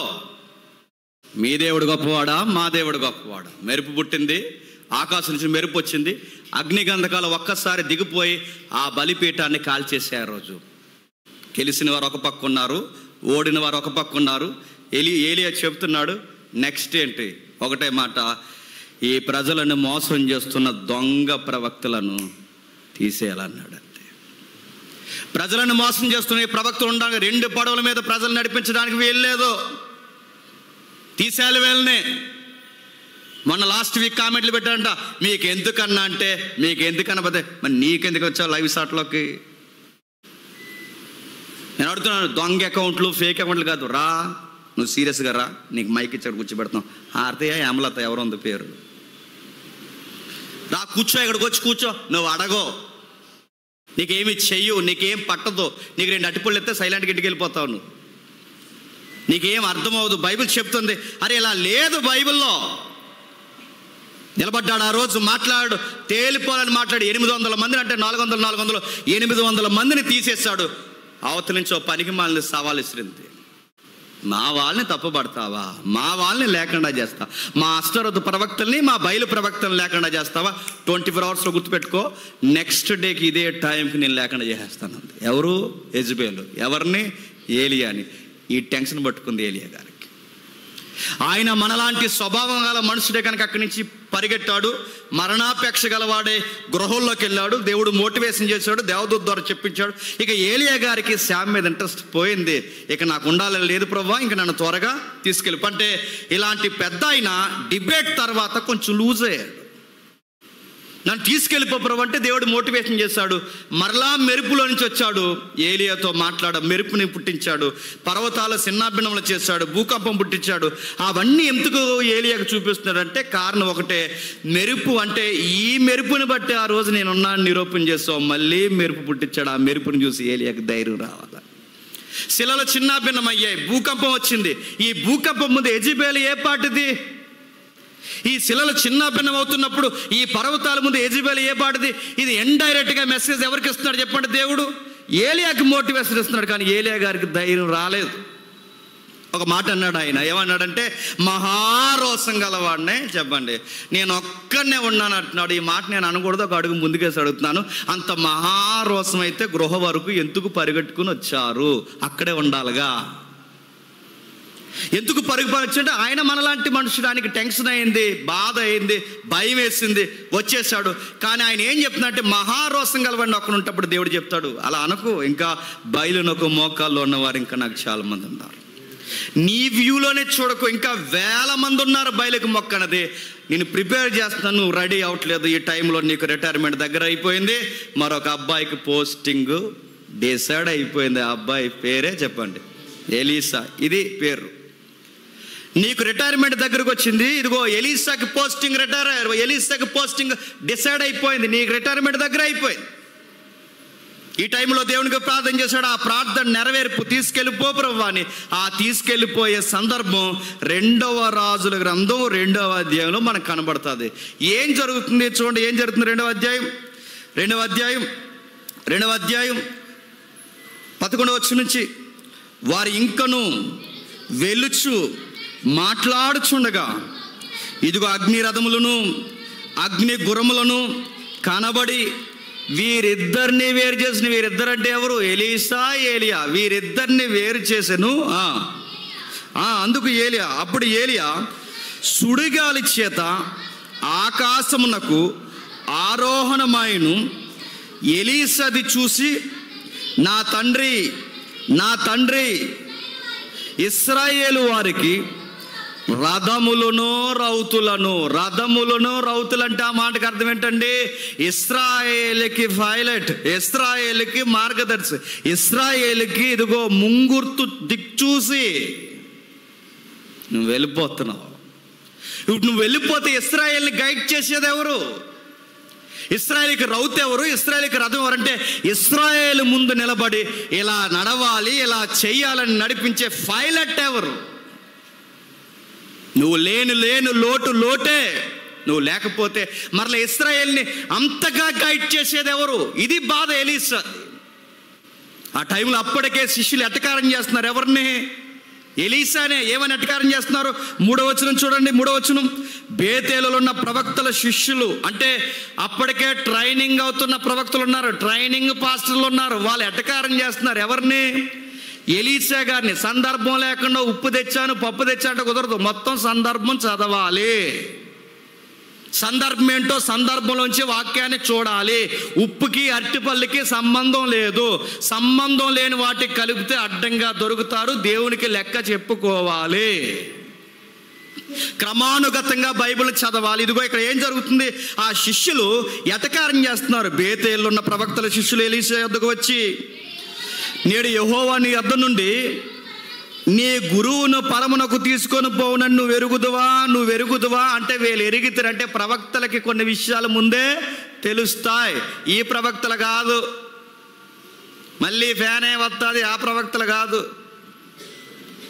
మీ దేవుడు గొప్పవాడా, మా దేవుడు గొప్పవాడా? మెరుపు పుట్టింది, ఆకాశం నుంచి మెరుపు వచ్చింది, అగ్నిగంధకాలు ఒక్కసారి దిగిపోయి ఆ బలిపీఠాన్ని కాల్చేసే రోజు. గెలిచిన వారు ఒక పక్క ఉన్నారు, ఓడిన వారు ఒక పక్క ఉన్నారు. ఏలియా చెప్తున్నాడు, నెక్స్ట్ ఏంటి? ఒకటే మాట, ఈ ప్రజలను మోసం చేస్తున్న దొంగ ప్రవక్తలను తీసేయాలన్నాడు. ప్రజలను మోసం చేస్తున్న ఈ ప్రవక్తలు ఉండగా 2 పడవల మీద ప్రజలు నడిపించడానికి వీల్లేదు, తీసేయాలి వీళ్ళని. మొన్న లాస్ట్ వీక్ కామెంట్లు పెట్టారంట, మీకు ఎందుకన్నా అంటే, మీకు ఎందుకనపోతే మరి నీకెందుకు వచ్చావు లైవ్ షాట్లోకి? నేను అడుగుతున్నాను, దొంగ అకౌంట్లు ఫేక్ అకౌంట్లు కాదు, రా నువ్వు సీరియస్గా రా, నీకు మైక్ ఇచ్చాడు కూర్చోబెడతాం. ఆర్తయ్య అమలత ఎవరో ఉంది పేరు, రా కూర్చో, ఇక్కడికి వచ్చి కూర్చో. నువ్వు అడగో, నీకేమి చెయ్యు, నీకేం పట్టదు, నీకు 2 అట్టిపళ్ళు ఎత్తే సైలెంట్గా ఇంటికి వెళ్ళిపోతావు నువ్వు, నీకేం అర్థమవుదు. బైబిల్ చెప్తుంది. అరే ఇలా లేదు బైబిల్లో. నిలబడ్డాడు ఆ రోజు, మాట్లాడు, తేలిపోవాలని మాట్లాడు. 800 మందిని అంటే 400 800 మందిని తీసేశాడు. అవతల నుంచి ఓ పనికి మాలని సవాల్ ఇస్తుంది, మా వాళ్ళని తప్పుపడతావా, మా వాళ్ళని లేకుండా చేస్తావా, మా అష్టరథ ప్రవక్తల్ని, మా బయలు ప్రవక్తలను లేకుండా చేస్తావా? 24 అవర్స్లో గుర్తుపెట్టుకో, నెక్స్ట్ డేకి ఇదే టైంకి నేను లేకుండా చేసేస్తాను. ఎవరు? యెజబెలు. ఎవరిని? ఏలియాని. ఈ టెన్షన్ పట్టుకుంది ఏలియా గారికి. ఆయన మనలాంటి స్వభావం గల మనుషుడే కనుక అక్కడి నుంచి పరిగెట్టాడు. మరణాపేక్ష గలవాడే గృహంలోకి వెళ్ళాడు. దేవుడు మోటివేషన్ చేశాడు, దేవదూత ద్వారా చెప్పించాడు. ఇక ఏలియా గారికి శామ్ మీద ఇంట్రెస్ట్ పోయింది. ఇక నాకు ఉండాలని లేదు ప్రభువా, ఇంక నన్ను త్వరగా తీసుకెళ్ళి. అంటే ఇలాంటి పెద్ద ఆయన డిబేట్ తర్వాత కొంచెం లూజ్ అయ్యాడు. నన్ను తీసుకెళ్ళిపో ప్రభు అంటే దేవుడు మోటివేషన్ చేశాడు. మరలా మెరుపులో నుంచి వచ్చాడు, ఏలియాతో మెరుపుని పుట్టించాడు, పర్వతాల చిన్నాభిన్నములు చేశాడు, భూకంపం పుట్టించాడు. అవన్నీ ఎందుకు ఏలియాకు చూపిస్తున్నాడంటే కారణం ఒకటే, మెరుపు అంటే ఈ మెరుపుని బట్టి ఆ రోజు నేనున్నాను నిరూపణ చేస్తావు. మళ్ళీ మెరుపు పుట్టించాడు. ఆ మెరుపుని చూసి ఏలియాకు ధైర్యం రావాలి. శిలలు చిన్నాభిన్నమయ్యాయి, భూకంపం వచ్చింది. ఈ భూకంపం ముందు యెజబెలు ఏ పాటిది? ఈ శిలలు చిన్నాభిన్నం అవుతున్నప్పుడు ఈ పర్వతాల ముందు యెజబెలు ఏ పాటిది? ఇది ఇండైరెక్ట్గా మెసేజ్ ఎవరికి ఇస్తున్నాడు చెప్పండి? దేవుడు ఏలియాకి మోటివేషన్ ఇస్తున్నాడు. కానీ ఏలియా గారికి ధైర్యం రాలేదు. ఒక మాట అన్నాడు ఆయన, ఏమన్నాడంటే, మహారోసం గలవాడినే చెప్పండి, నేను ఒక్కడనే ఉన్నాను అంటున్నాడు. ఈ మాట నేను అనకూడదు, ఒక అడుగు ముందుకేసి అడుగుతున్నాను. అంత మహారోసం అయితే గృహ వరకు ఎందుకు పరిగెట్టుకుని వచ్చారు? అక్కడే ఉండాలిగా. ఎందుకు పరుగుపరచంటే ఆయన మనలాంటి మనుషుడు, ఆయనకి టెన్షన్ అయింది, బాధ అయింది, భయం వేసింది, వచ్చేసాడు. కానీ ఆయన ఏం చెప్తున్నాడంటే, మహారోసం గలవాడిని ఒక్కడు ఉంటప్పుడు దేవుడు చెప్తాడు, అలా అనకు, ఇంకా బయలునొక మోకాల్లో ఉన్నవారు ఇంకా నాకు చాలా మంది ఉన్నారు. నీ వ్యూలోనే చూడకు, ఇంకా 1000 మంది ఉన్నారు బయలుకు మొక్కనది. నేను ప్రిపేర్ చేస్తున్నాను, నువ్వు రెడీ అవ్వట్లేదు. ఈ టైంలో నీకు రిటైర్మెంట్ దగ్గర అయిపోయింది. మరొక అబ్బాయికి పోస్టింగ్ డిసైడ్ అయిపోయింది. ఆ అబ్బాయి పేరే చెప్పండి, ఎలీసా. ఇది పేరు. నీకు రిటైర్మెంట్ దగ్గరకు వచ్చింది, ఇదిగో ఎలీసాకి పోస్టింగ్ రిటైర్ అయ్యారు, ఎలీసాకి పోస్టింగ్ డిసైడ్ అయిపోయింది, నీకు రిటైర్మెంట్ దగ్గర అయిపోయింది. ఈ టైంలో దేవునికి ప్రార్థన చేశాడు, ఆ ప్రార్థన నెరవేర్పు తీసుకెళ్ళిపో ప్రభువా అని. ఆ తీసుకెళ్ళిపోయే సందర్భం 2వ రాజుల గ్రంథం 2వ అధ్యాయంలో మనకు కనబడుతుంది. ఏం జరుగుతుంది చూడండి, ఏం జరుగుతుంది 2వ అధ్యాయం 11వ వచనం నుంచి. వారు ఇంకను వెలుచు మాట్లాడుచుండగా ఇదిగో అగ్ని రథములను అగ్ని గుర్రములను కనబడి వీరిద్దరిని వేరు చేసిన, వీరిద్దరంటే ఎవరు? ఎలీసా ఏలియా. వీరిద్దరిని వేరు చేసెను. అందుకు ఏలియా, అప్పుడు ఏలియా సుడిగాలి చేత ఆకాశమునకు ఆరోహణమాయను. ఎలీసాది చూసి, నా తండ్రి ఇశ్రాయేలు వారికి రథములను రౌతులు అంటే ఆ మాటకు అర్థం ఏంటండి? ఇశ్రాయేలుకి పైలట్, ఇశ్రాయేలుకి మార్గదర్శి, ఇశ్రాయేలుకి ఇదిగో ముంగుర్తు దిక్చూసి నువ్వు వెళ్ళిపోతున్నావు. ఇప్పుడు నువ్వు వెళ్ళిపోతే ఇశ్రాయేల్ని గైడ్ చేసేది ఎవరు? ఇశ్రాయేలుకి రౌతు ఎవరు? ఇశ్రాయేలుకి రథం ఎవరంటే ఇశ్రాయేలు ముందు నిలబడి ఇలా నడవాలి, ఇలా చెయ్యాలని నడిపించే పైలట్ ఎవరు? నువ్వు లేను లోటే. నువ్వు లేకపోతే మరలా ఇశ్రాయేల్ని అంతగా గైడ్ చేసేది ఎవరు? ఇది బాధ ఎలీసా. ఆ టైంలో అప్పటికే శిష్యులు ఎటకారం చేస్తున్నారు. ఎవరిని? ఎలీసానే. ఏమని ఎటకారం చేస్తున్నారు? 3వ వచనం చూడండి. 3వ వచనం, బేతేలులో ఉన్న ప్రవక్తల శిష్యులు, అంటే అప్పటికే ట్రైనింగ్ అవుతున్న ప్రవక్తలు ఉన్నారు, ట్రైనింగ్ పాస్టర్లు ఉన్నారు. వాళ్ళు ఎటకారం చేస్తున్నారు. ఎవరిని? ఎలీసా గారిని. సందర్భం లేకుండా ఉప్పు తెచ్చాను పప్పు తెచ్చాను కుదరదు, మొత్తం సందర్భం చదవాలి. సందర్భం ఏంటో సందర్భంలోంచి వాక్యాన్ని చూడాలి. ఉప్పుకి అరటిపల్లికి సంబంధం లేదు. సంబంధం లేని వాటికి కలిపితే అడ్డంగా దొరుకుతారు. దేవునికి లెక్క చెప్పుకోవాలి. క్రమానుగతంగా బైబిల్ చదవాలి. ఇదిగో ఇక్కడ ఏం జరుగుతుంది? ఆ శిష్యులు ఎటకారం చేస్తున్నారు. బేతేల్లో ఉన్న ప్రవక్తల శిష్యులు ఎలీసా యొద్దకు వచ్చి, నేడు యెహోవా నీ యొద్ద నుండి నీ గురువును పరమునకు తీసుకొని పోవునని నువ్వు ఎరుగుదువా అంటే వీళ్ళు ఎరిగితారంటే ప్రవక్తలకి కొన్ని విషయాలు ముందే తెలుస్తాయి. ఈ ప్రవక్తలు కాదు, మళ్ళీ ఫ్యానే వస్తుంది, ఆ ప్రవక్తలు కాదు.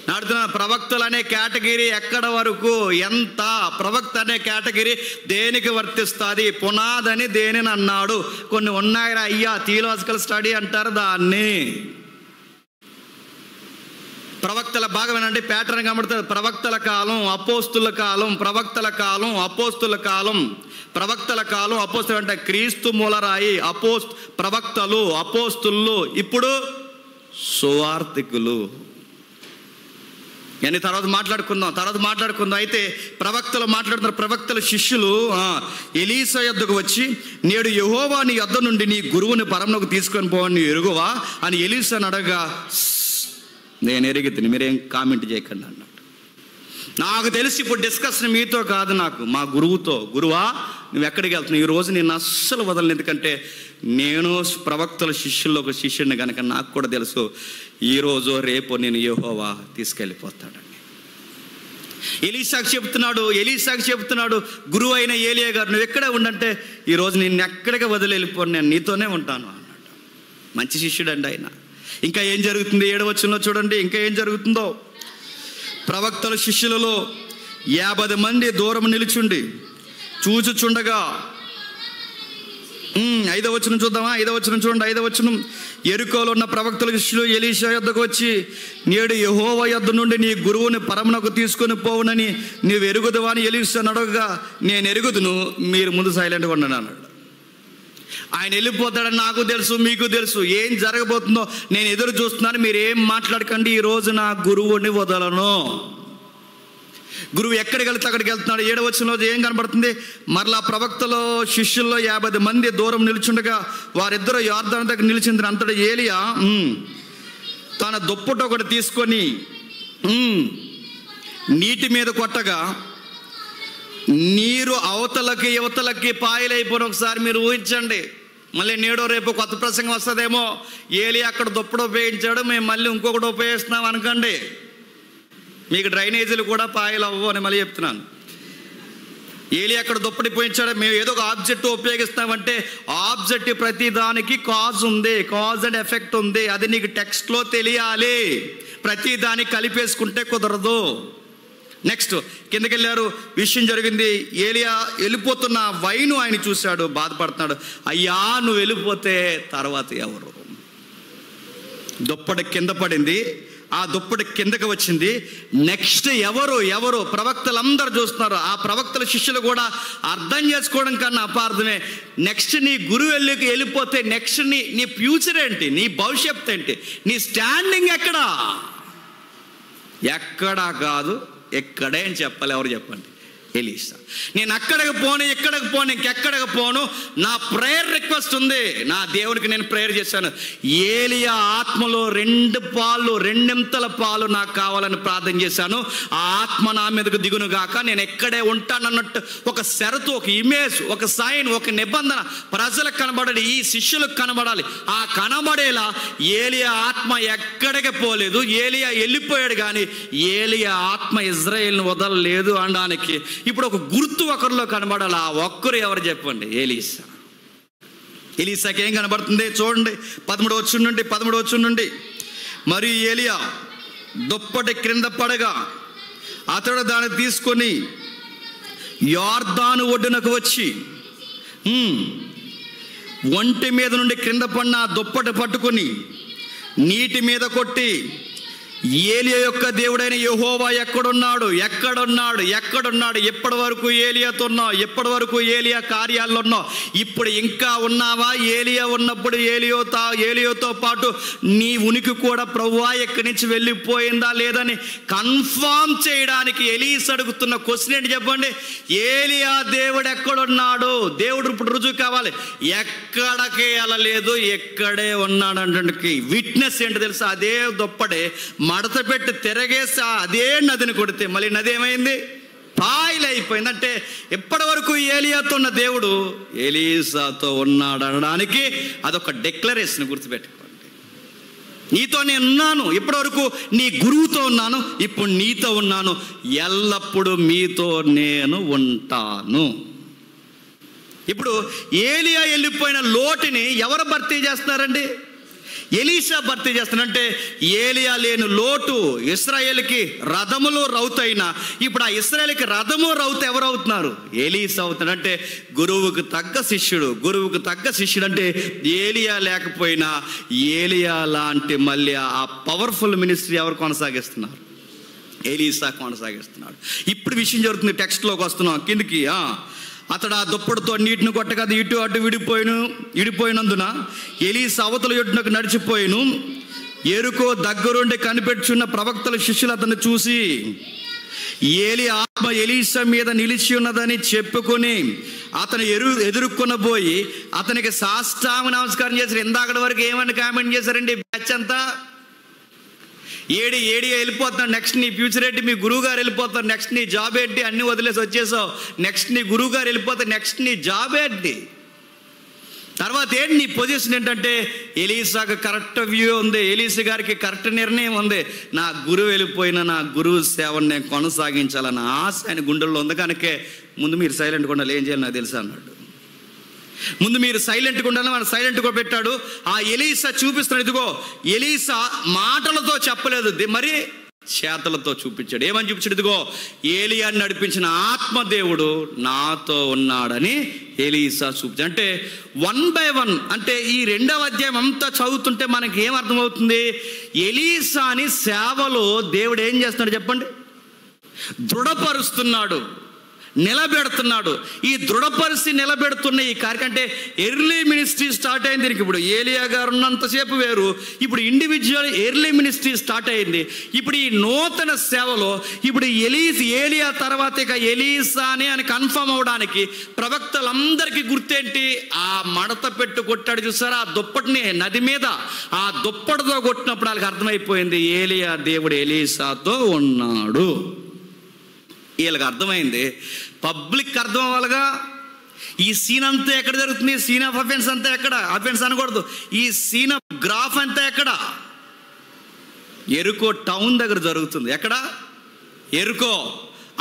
నడుతున్న ప్రవక్తలు అనే కేటగిరీ ఎక్కడ వరకు, ఎంత ప్రవక్త అనే కేటగిరీ దేనికి వర్తిస్తుంది? పునాదని దేనిని అన్నాడు? కొన్ని ఉన్నాయి అయ్యా, థియలాజికల్ స్టడీ అంటారు దాన్ని. ప్రవక్తల భాగం ఏంటంటే ప్యాటర్న్ కనబడుతుంది. ప్రవక్తల కాలం, అపోస్తుల కాలం, ప్రవక్తల కాలం, అపోస్తుల కాలం, ప్రవక్తల కాలం, అపోస్తులు అంటే క్రీస్తు మూలరాయి, ప్రవక్తలు, అపోస్తులు, ఇప్పుడు సువార్తికులు. అని తర్వాత మాట్లాడుకుందాం. అయితే ప్రవక్తలు మాట్లాడుతున్నారు. ప్రవక్తల శిష్యులు ఎలీసా యొద్దకు వచ్చి, నేడు యెహోవా నీ యొద్ద నుండి నీ గురువుని పరమునకు తీసుకొని పోవని ఎరుగువా అని ఎలీసాను అడగా, నేను ఎరిగితిని, మీరేం కామెంట్ చేయకండి అన్నట్టు. నాకు తెలిసి ఇప్పుడు డిస్కషన్ మీతో కాదు, నాకు మా గురువుతో. గురువా నువ్వు ఎక్కడికి వెళ్తున్నావు? ఈరోజు నేను అస్సలు వదలను, ఎందుకంటే నేను ప్రవక్తల శిష్యుల్లో ఒక శిష్యుడిని కనుక నాకు కూడా తెలుసు ఈరోజు రేపు నేను యెహోవా తీసుకెళ్ళిపోతాడని. ఎలీసాకు చెప్తున్నాడు గురువు అయిన ఏలియా గారు, నువ్వు ఎక్కడే ఉండంటే ఈరోజు నేను ఎక్కడికి వదిలి వెళ్ళిపోను, నేను నీతోనే ఉంటాను అన్నాడు. మంచి శిష్యుడు అండి ఆయన. ఇంకా ఏం జరుగుతుంది? 7వ వచనంలో చూడండి, ఇంకా ఏం జరుగుతుందో. ప్రవక్తల శిష్యులలో 50 మంది దూరం నిలుచుండి చూచుచుండగా, 5వ వచనం చూద్దామా? 5వ వచనం చూడండి. 5వ వచనం, యెరికోలో ఉన్న ప్రవక్తల శిష్యులు ఎలీషా యొద్దకు వచ్చి, నేడు యెహోవా యొద్ద నుండి నీ గురువుని పరమునకు తీసుకొని పోవునని నీవు ఎరుగుదువా అని ఎలీషాను అడగగా, నేను ఎరుగుదును, మీరు ముందు సైలెంట్గా ఉండండి అన్నాడు. ఆయన వెళ్ళిపోతాడని నాకు తెలుసు, మీకు తెలుసు. ఏం జరగబోతుందో నేను ఎదురు చూస్తున్నాను. మీరు ఏం మాట్లాడకండి. ఈరోజు నా గురువుని వదలను. గురువు ఎక్కడికి వెళ్తే అక్కడికి వెళ్తున్నాడు. 7వ వచనంలో ఏం కనబడుతుంది? మరలా ప్రవక్తలో శిష్యుల్లో 50 మంది దూరం నిలుచుండగా వారిద్దరూ యొర్దాను దగ్గర నిలిచింది. అంతటా ఏలియా తన దుప్పట ఒకటి తీసుకొని నీటి మీద కొట్టగా నీరు అవతలకి యువతలకి పాయలైపోయిన. ఒకసారి మీరు ఊహించండి. మళ్ళీ నేడో రేపు కొత్త ప్రసంగం వస్తుందేమో, ఏలి అక్కడ దుప్పటి ఉపయోగించాడు, మేము మళ్ళీ ఇంకొకటి ఉపయోగిస్తున్నాం అనుకోండి. మీకు డ్రైనేజీలు కూడా పాయలు అవ్వవు అని మళ్ళీ చెప్తున్నాను. ఏలియా అక్కడ దుప్పటి పోయించాడు. మేము ఏదో ఒక ఆబ్జెక్ట్ ఉపయోగిస్తామంటే ఆబ్జెక్ట్ ప్రతి దానికి కాజ్ ఉంది, కాజ్ అండ్ ఎఫెక్ట్ ఉంది. అది నీకు టెక్స్ట్లో తెలియాలి. ప్రతి దానికి కలిపేసుకుంటే కుదరదు. నెక్స్ట్ కిందకి వెళ్ళారు, విషయం జరిగింది. ఏలియా వెళ్ళిపోతున్న వైను ఆయన చూశాడు, బాధపడుతున్నాడు. అయ్యా నువ్వు వెళ్ళిపోతే తర్వాత ఎవరు? దుప్పటి కింద పడింది, ఆ దుప్పటి కిందకి వచ్చింది. నెక్స్ట్ ఎవరు ప్రవక్తలందరూ చూస్తున్నారు. ఆ ప్రవక్తల శిష్యులు కూడా అర్థం చేసుకోవడం కన్నా అపార్థమే. నెక్స్ట్ నీ గురువు వెళ్ళిపోతే నెక్స్ట్ నీ ఫ్యూచర్ ఏంటి, నీ భవిష్యత్తు ఏంటి, నీ స్టాండింగ్ ఎక్కడా కాదు, ఎక్కడే అని చెప్పాలి. ఎవరు చెప్పండి? ఎలీషా. నేను అక్కడికి పోను, ఇక్కడికి పోను, ఇంకెక్కడికి పోను. నా ప్రేయర్ రిక్వెస్ట్ ఉంది. నా దేవునికి నేను ప్రేయర్ చేశాను. ఏలియా ఆత్మలో 2 పాలు, 2 పాలు నాకు కావాలని ప్రార్థన చేశాను. ఆ ఆత్మ నా మీదకు దిగును గాక, నేను ఎక్కడే ఉంటానన్నట్టు ఒక షరతు, ఒక ఇమేజ్, ఒక సైన్, ఒక నిబంధన ప్రజలకు కనబడాలి, ఈ శిష్యులకు కనబడాలి. ఆ కనబడేలా ఏలియా ఆత్మ ఎక్కడికి పోలేదు. ఏలియా వెళ్ళిపోయాడు, కానీ ఏలియా ఆత్మ ఇజ్రాయేల్ని వదలలేదు అనడానికి ఇప్పుడు ఒక గుర్తు ఒకరిలో కనబడాలి. ఆ ఒక్కరు ఎవరు చెప్పండి? ఎలీషా. ఎలీషాకి ఏం కనబడుతుంది చూడండి. 13వ వచనం నుండి మరియు ఏలియా దుప్పటి క్రింద పడగా అతడు దాన్ని తీసుకొని యొర్దాను ఒడ్డునకు వచ్చి ఒంటి మీద నుండి క్రింద పడిన దుప్పటి పట్టుకొని నీటి మీద కొట్టి, ఏలియా యొక్క దేవుడైన యెహోవా ఎక్కడున్నాడు? ఎప్పటి వరకు ఏలియాతో ఉన్నావు, ఎప్పటి వరకు ఏలియా కార్యాల్లో ఉన్నావు, ఇప్పుడు ఇంకా ఉన్నావా? ఏలియా ఉన్నప్పుడు ఏలియాతో పాటు నీ ఉనికి కూడా ప్రభువా ఎక్కడి నుంచి వెళ్ళిపోయిందా లేదని కన్ఫామ్ చేయడానికి ఎలీషా అడుగుతున్న క్వశ్చన్ ఏంటి చెప్పండి? ఏలియా దేవుడు ఎక్కడున్నాడు? దేవుడు ఇప్పుడు రుజువు కావాలి. ఎక్కడికి వెళ్ళలేదు, ఎక్కడే ఉన్నాడు అంటే విట్నెస్ ఏంటి తెలుసా? అదే దుప్పడే మడత పెట్టి తిరగేసి అదే నదిని కొడితే మళ్ళీ నది ఏమైంది? పాయలైపోయింది. అంటే ఎప్పటి వరకు ఏలియాతో ఉన్న దేవుడు ఎలీషాతో ఉన్నాడు అనడానికి అదొక డిక్లరేషన్. గుర్తుపెట్టుకోండి. నీతో నేను ఉన్నాను, ఇప్పటి వరకు నీ గురువుతో ఉన్నాను, ఇప్పుడు నీతో ఉన్నాను, ఎల్లప్పుడూ మీతో నేను ఉంటాను. ఇప్పుడు ఏలియా వెళ్ళిపోయిన లోటుని ఎవరు భర్తీ చేస్తున్నారండి? ఎలీషా భర్తీ చేస్తానంటే ఏలియా లేని లోటు ఇశ్రాయేలుకి రథములు రౌతైనా ఇప్పుడు ఆ ఇశ్రాయేలుకి రథము రౌతు ఎవరు అవుతున్నారు? ఎలీషా అవుతున్నాడు. అంటే గురువుకు తగ్గ శిష్యుడు అంటే ఏలియా లేకపోయినా ఏలియా లాంటి మళ్ళీ ఆ పవర్ఫుల్ మినిస్ట్రీ ఎవరు కొనసాగిస్తున్నారు? ఎలీషా కొనసాగిస్తున్నాడు. ఇప్పుడు విషయం జరుగుతుంది. టెక్స్ట్లోకి వస్తున్నాం కిందికి. అతడు ఆ దుప్పటితో నీటిని కొట్టగా అది ఇటు అటు విడిపోయినందున ఎలీషా అవతల ఒడ్డునకు నడిచిపోయిను. ఎరుకో దగ్గరుండి కనిపెట్టుచున్న ప్రవక్తల శిష్యులు అతన్ని చూసి ఏలియా ఆత్మ ఎలీషా మీద నిలిచి ఉన్నదని చెప్పుకొని అతను ఎదుర్కొనబోయి అతనికి సాష్టాంగ నమస్కారం చేశారు. ఇందాకటి వరకు ఏమని కామెంట్ చేశారండి? బ్యాచ్ అంతా ఏడి వెళ్ళిపోతున్నాడు, నెక్స్ట్ నీ ఫ్యూచర్ ఏంటి, మీ గురువు గారు వెళ్ళిపోతారు, నెక్స్ట్ నీ జాబ్ ఏంటి, అన్నీ వదిలేసి వచ్చేసావు, నెక్స్ట్ నీ గురువు గారు వెళ్ళిపోతారు, నెక్స్ట్ నీ జాబ్ ఏంటి, తర్వాత ఏంటి నీ పొజిషన్ ఏంటంటే ఎలీషాకు కరెక్ట్ వ్యూ ఉంది, ఎలీషా గారికి కరెక్ట్ నిర్ణయం ఉంది. నా గురువు వెళ్ళిపోయినా నా గురువు సేవను నేను కొనసాగించాలన్న ఆశ ఆయన గుండెల్లో ఉంది. కనుకే ముందు మీరు సైలెంట్గా ఉండాలి, ఏం చేయాలి నాకు తెలుసా అన్నాడు. ముందు మీరు సైలెంట్గా ఉండాలని మనం సైలెంట్గా పెట్టాడు. ఆ ఎలీషా చూపిస్తున్నాడు. ఇదిగో ఎలీషా మాటలతో చెప్పలేదు, మరి చేతలతో చూపించాడు. ఏమని చూపించాడు? ఇదిగో ఏలియాని నడిపించిన ఆత్మదేవుడు నాతో ఉన్నాడని ఎలీషా చూపించాడు. అంటే 1 by 1 అంటే ఈ 2వ అధ్యాయం అంతా చదువుతుంటే మనకి ఏం అర్థమవుతుంది? ఎలీషాని సేవలో దేవుడు ఏం చేస్తున్నాడు చెప్పండి? దృఢపరుస్తున్నాడు, నిలబెడుతున్నాడు. ఈ దృఢపరిచి నిలబెడుతున్న ఈ కార్యక్రమం అంటే ఎర్లీ మినిస్ట్రీ స్టార్ట్ అయింది దీనికి. ఇప్పుడు ఏలియా గారు ఉన్నంతసేపు వేరు, ఇప్పుడు ఇండివిజువల్ ఎర్లీ మినిస్ట్రీ స్టార్ట్ అయింది. ఇప్పుడు ఈ నూతన సేవలో ఇప్పుడు ఏలియా తర్వాత ఇక ఎలీషానే అని కన్ఫర్మ్ అవడానికి ప్రవక్తలందరికీ గుర్తేంటి? ఆ మడత పెట్టు కొట్టాడు చూసారా ఆ దుప్పటిని నది మీద, ఆ దుప్పటితో కొట్టినప్పుడు వాళ్ళకి అర్థమైపోయింది ఏలియా దేవుడు ఎలీషాతో ఉన్నాడు. వీళ్ళకి అర్థమైంది, పబ్లిక్ అర్థం అవ్వాలిగా. ఈ సీన్ అంతా ఎక్కడ జరుగుతుంది? సీన్ ఆఫ్ అఫెన్స్ అంతా ఎక్కడ? అఫెన్స్ అనకూడదు. ఈ సీన్ ఆఫ్ గ్రాఫ్ అంతా ఎక్కడ? ఎరుకో టౌన్ దగ్గర జరుగుతుంది. ఎక్కడ? ఎరుకో.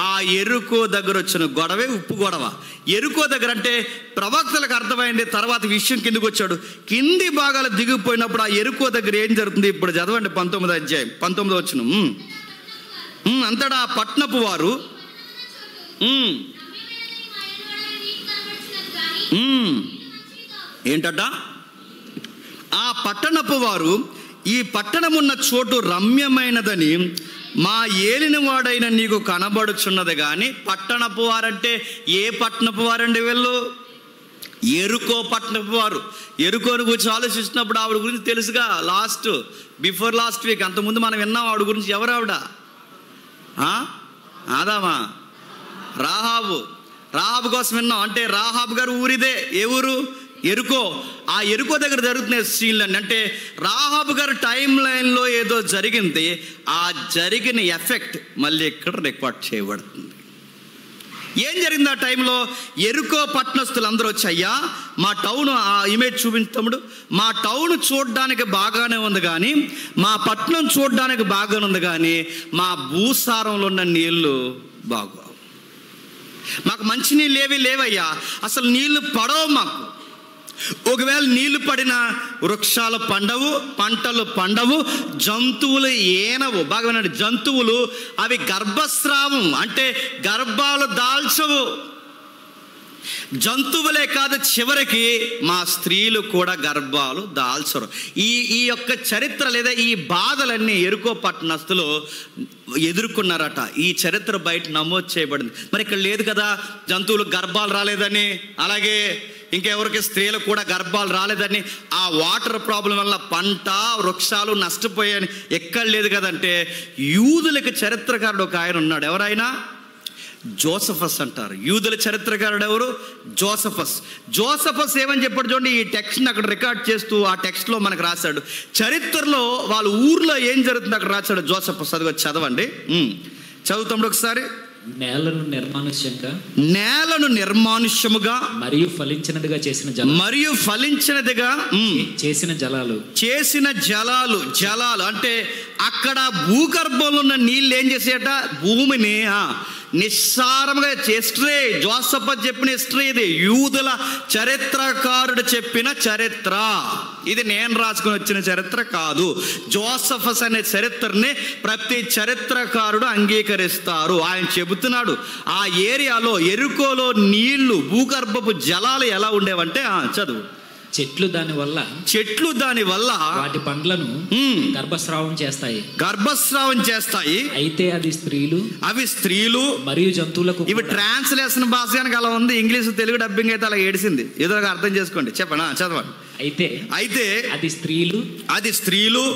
ఆ ఎరుకో దగ్గర వచ్చిన గొడవే ఉప్పు గొడవ. ఎరుకో దగ్గర అంటే ప్రవక్తలకు అర్థమైంది. తర్వాత విషయం కిందకు వచ్చాడు. కింది భాగాలు దిగిపోయినప్పుడు ఆ ఎరుకో దగ్గర ఏం జరుగుతుంది ఇప్పుడు చదవండి. 19వ అధ్యాయం 19వ వచనం. అంతటా ఆ పట్టణపు వారు ఏంటట, ఆ పట్టణపు వారు ఈ పట్టణమున్న చోటు రమ్యమైనదని మా ఏలినవాడైన నీకు కనబడుచున్నది. కానీ పట్టణపు వారంటే ఏ పట్టణపు వారండి వీళ్ళు? ఎరుకో పట్టణపు వారు. ఎరుకోని గురించి ఆలోచిస్తున్నప్పుడు ఆవిడ గురించి తెలుసుగా. బిఫోర్ లాస్ట్ వీక్ అంతకుముందు మనం విన్నాం ఆవిడ గురించి. ఎవరు ఆవిడ? ఆదామా? రాహాబు కోసం విన్నాం. అంటే రాహాబు గారు ఊరిదే. ఏ ఊరు? ఎరుకో. ఆ ఎరుకో దగ్గర జరుగుతున్న సీన్లు అంటే రాహాబు గారు టైం లైన్లో ఏదో జరిగింది. ఆ జరిగిన ఎఫెక్ట్ మళ్ళీ ఇక్కడ రికార్డ్ చేయబడుతుంది. ఏం జరిగింది ఆ టైంలో? ఎరుకో పట్టణస్తులు అందరూ వచ్చి, అయ్యా మా టౌన్, ఆ ఇమేజ్ చూపించముడు, మా టౌన్ చూడడానికి బాగానే ఉంది కానీ, మా పట్టణం చూడడానికి బాగానే ఉంది కానీ మా భూసారంలో ఉన్న నీళ్లు బాగు, మాకు మంచి నీళ్ళు ఏవి లేవయ్యా, అసలు నీళ్లు పడవు మాకు. ఒకవేళ నీళ్లు పడిన వృక్షాలు పండవు, పంటలు పండవు, జంతువులు ఏనవు. బాగా వినండి, జంతువులు అవి గర్భస్రావం అంటే గర్భాలు దాల్చవు. జంతువులే కాదు, చివరికి మా స్త్రీలు కూడా గర్భాలు దాల్చరు. ఈ యొక్క చరిత్ర లేదా ఈ బాధలన్నీ ఎరుకో పట్టణస్తులు ఎదుర్కొన్నారట. ఈ చరిత్ర బయట నమోదు చేయబడింది. మరి ఇక్కడ లేదు కదా జంతువులు గర్భాలు రాలేదని, అలాగే ఇంకెవరికి స్త్రీలకు కూడా గర్భాలు రాలేదని, ఆ వాటర్ ప్రాబ్లం వల్ల పంట వృక్షాలు నష్టపోయాయని ఎక్కడ లేదు కదంటే, యూదులకు చరిత్రకారుడు ఒక ఆయన ఉన్నాడు. ఎవరైనా? జోసఫస్ అంటారు. యూదుల చరిత్రకారుడు ఎవరు? జోసఫస్ ఏమని చెప్పాడు చూడండి. ఈ టెక్స్ట్ని అక్కడ రికార్డ్ చేస్తూ ఆ టెక్స్ట్లో మనకు రాశాడు. చరిత్రలో వాళ్ళ ఊర్లో ఏం జరుగుతుంది అక్కడ రాశాడు జోసఫస్. అది చదవండి. చదువుతాడు ఒకసారి. నేలను నిర్మానుష్యముగా మరియు ఫలించినదిగా చేసిన జలాలు అంటే అక్కడ భూగర్భంలో ఉన్న నీళ్ళు ఏం చేసేట, భూమిని నిస్సారంగా హిస్టరీ. జోసఫస్ చెప్పిన హిస్టరీ ఇది. యూదుల చరిత్రకారుడు చెప్పిన చరిత్ర ఇది. నేను రాసుకుని వచ్చిన చరిత్ర కాదు. జోసఫస్ అనే చరిత్రని ప్రతి చరిత్రకారుడు అంగీకరిస్తారు. ఆయన చెబుతున్నాడు ఆ ఏరియాలో ఎరుకోలో నీళ్లు, భూగర్భపు జలాలు ఎలా ఉండేవంటే, చదువు. చెట్లు దాని వల్ల వాటి పండ్లను గర్భస్రావం చేస్తాయి. అయితే అవి స్త్రీలు మరియు జంతువులకు. ఇవి ట్రాన్స్లేషన్ భాషగానికి అలా ఉంది. ఇంగ్లీష్ తెలుగు డబ్బింగ్ అయితే అలా ఏడిసింది. ఏదో అర్థం చేసుకోండి. చెప్పండి, చదవండి. అయితే అది స్త్రీలు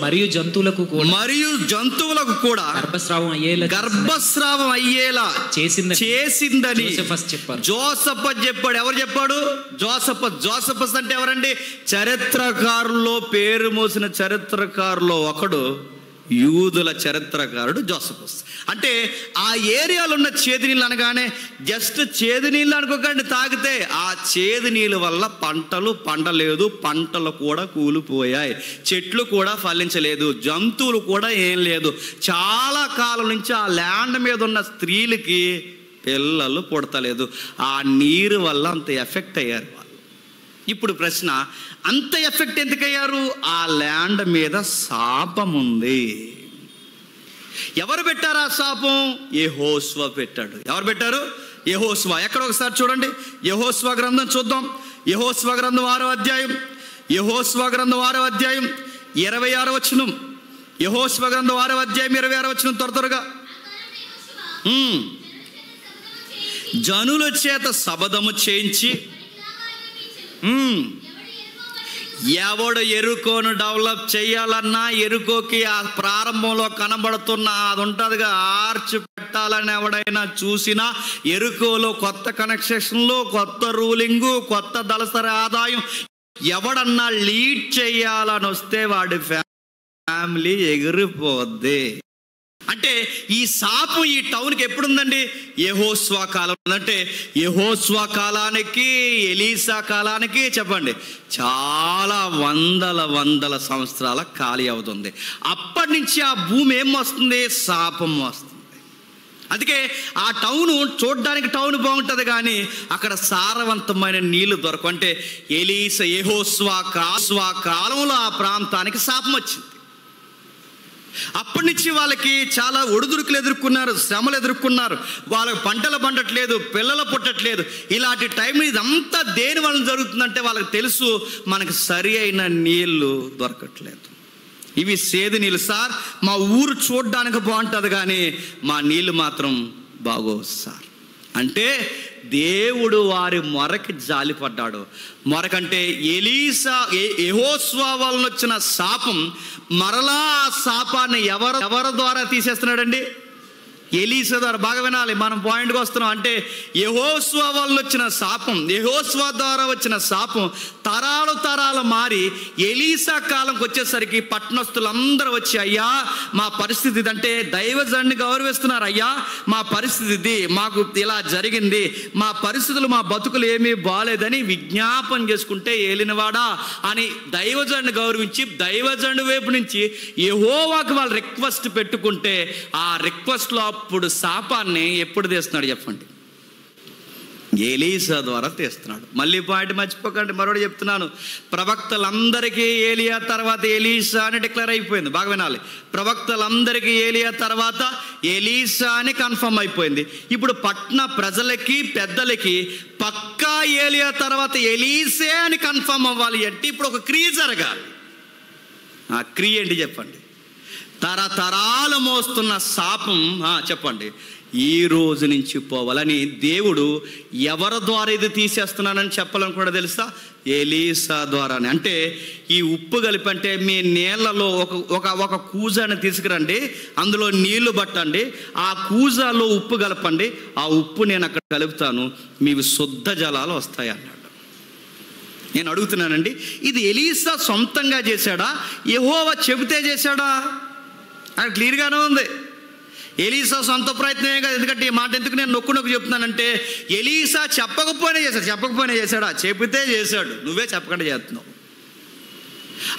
మరియు జంతువులకు కూడా గర్భస్రావం అయ్యేలా చేసిందని జోసఫస్ చెప్పాడు. ఎవరు చెప్పాడు? జోసఫస్ అంటే ఎవరండి? చరిత్రకారుల్లో పేరు మోసిన చరిత్రకారులో ఒకడు యూదుల చరిత్రకారుడు జోసఫస్. అంటే ఆ ఏరియాలో ఉన్న చేదు నీళ్ళు అనగానే జస్ట్ చేదు నీళ్ళు అనుకోకండి. తాగితే ఆ చేదు నీళ్ళ వల్ల పంటలు పండలేదు, పంటలు కూడా కూలిపోయాయి, చెట్లు కూడా ఫలించలేదు, జంతువులు కూడా ఏం లేదు. చాలా కాలం నుంచి ఆ ల్యాండ్ మీద ఉన్న స్త్రీలకి పిల్లలు పుడతలేదు. ఆ నీరు వల్ల అంత ఎఫెక్ట్ అయ్యారు వాళ్ళు. ఇప్పుడు ప్రశ్న, అంత ఎఫెక్ట్ ఎందుకయ్యారు? ఆ ల్యాండ్ మీద శాపం ఉంది. ఎవరు పెట్టారు ఆ శాపం? యెహోషువ పెట్టాడు. ఎవరు పెట్టారు? యెహోషువ. ఎక్కడ ఒకసారి చూడండి. యెహోషువ గ్రంథం చూద్దాం. యెహోషువ గ్రంథం 6వ అధ్యాయం. యెహోషువ గ్రంథం 6వ అధ్యాయం 26వ వచనం. యెహోషువ గ్రంథం 6వ అధ్యాయం 26వ వచనం. త్వరగా. జనుల చేత శబదము చేయించి, ఎవడు ఎరుకోను డెవలప్ చేయాలన్నా, ఎరుకోకి ఆ ప్రారంభంలో కనబడుతున్న అది ఉంటుందిగా, ఆర్చ్ పెట్టాలని ఎవడైనా చూసినా, ఎరుకోలో కొత్త కనెక్షన్లు, కొత్త రూలింగు, కొత్త దళసరి ఆదాయం ఎవడన్నా లీడ్ చేయాలని వస్తే వాడి ఫ్యామిలీ ఎగిరిపోద్ది. అంటే ఈ శాపం ఈ టౌన్కి ఎప్పుడుందండి? యెహోషువ కాలం. అంటే యెహోషువ కాలానికి, ఎలీసా కాలానికి చెప్పండి చాలా వందల సంవత్సరాల ఖాళీ అవుతుంది. అప్పటి నుంచి ఆ భూమి ఏం వస్తుంది? శాపం వస్తుంది. అందుకే ఆ టౌను చూడడానికి టౌన్ బాగుంటుంది, కానీ అక్కడ సారవంతమైన నీళ్లు దొరకవు. అంటే యెహోషువ కాలంలో ఆ ప్రాంతానికి శాపం వచ్చింది. అప్పటి నుంచి వాళ్ళకి చాలా ఒడిదుడుకులు ఎదుర్కొన్నారు, శ్రమలు ఎదుర్కొన్నారు. వాళ్ళకి పంటలు పండట్లేదు, పిల్లలు పుట్టట్లేదు. ఇలాంటి టైంలో ఇదంతా దేని వలన జరుగుతుందంటే వాళ్ళకి తెలుసు, మనకు సరి అయిన నీళ్లు దొరకట్లేదు. ఇవి సేదు నీళ్ళు సార్, మా ఊరు చూడడానికి బాగుంటుంది కానీ మా నీళ్ళు మాత్రం బాగోవు సార్ అంటే దేవుడు వారి మొరకి జాలిపడ్డాడు. మొరకంటే యెహోషువ వలన వచ్చిన శాపం మరలా ఆ శాపాన్ని ఎవరి ద్వారా తీసేస్తున్నాడండి? ఎలీషా ద్వారా. బాగా వినాలి, మనం పాయింట్కి వస్తున్నాం. అంటే యెహోషువ వల్ల వచ్చిన శాపం, యెహోషువ ద్వారా వచ్చిన శాపం తరాలు మారి ఎలీషా కాలంకి వచ్చేసరికి పట్టణస్తులందరూ వచ్చి, అయ్యా మా పరిస్థితి అంటే దైవజనుడిని గౌరవిస్తున్నారు, అయ్యా మా పరిస్థితి ఇది, మాకు ఇలా జరిగింది, మా పరిస్థితులు మా బతుకులు ఏమీ బాగాలేదని విజ్ఞాపన చేసుకుంటే, ఏలినవాడా అని దైవజనుడిని గౌరవించి దైవజనుడి వైపు నుంచి యెహోవాకు వాళ్ళు రిక్వెస్ట్ పెట్టుకుంటే, ఆ రిక్వెస్ట్లో అప్పుడు శాపాన్ని ఎప్పుడు తీస్తున్నాడు చెప్పండి? ఎలీషా ద్వారా తీస్తున్నాడు. మళ్ళీ పాయింట్ మర్చిపోకండి, మరోటి చెప్తున్నాను. ప్రవక్తలందరికీ ఏలియా తర్వాత ఎలీషా అని డిక్లేర్ అయిపోయింది. బాగా వినాలి, ప్రవక్తలందరికీ ఏలియా తర్వాత ఎలీషా అని కన్ఫర్మ్ అయిపోయింది. ఇప్పుడు పట్టణ ప్రజలకి పెద్దలకి పక్కా ఏలియా తర్వాత ఎలీసే అని కన్ఫర్మ్ అవ్వాలి అంటే ఇప్పుడు ఒక క్రియ జరగాలి. ఆ క్రియ ఏంటి చెప్పండి? తరతరాలు మోస్తున్న శాపం చెప్పండి ఈ రోజు నుంచి పోవాలని దేవుడు ఎవరి ద్వారా ఇది తీసేస్తున్నానని చెప్పాలనుకున్నా తెలుసా? ఎలీషా ద్వారానే. అంటే ఈ ఉప్పు కలిపి, అంటే మీ నీళ్ళలో ఒక కూజాని తీసుకురండి, అందులో నీళ్లు పట్టండి, ఆ కూజాలో ఉప్పు కలపండి, ఆ ఉప్పు నేను అక్కడ కలుపుతాను, మీవి శుద్ధ జలాలు వస్తాయి అన్నాడు. నేను అడుగుతున్నానండి, ఇది ఎలీషా సొంతంగా చేశాడా, యెహోవా చెబితే చేశాడా? అది క్లియర్గానే ఉంది. ఎలీషా సొంత ప్రయత్నమే కాదు. ఎందుకంటే ఈ మాట ఎందుకు నేను నొక్కు చెప్తున్నానంటే, ఎలీషా చెప్పకపోయినా చేశాడా? చెబితే చేశాడు. నువ్వే చెప్పకుండా చేస్తున్నావు.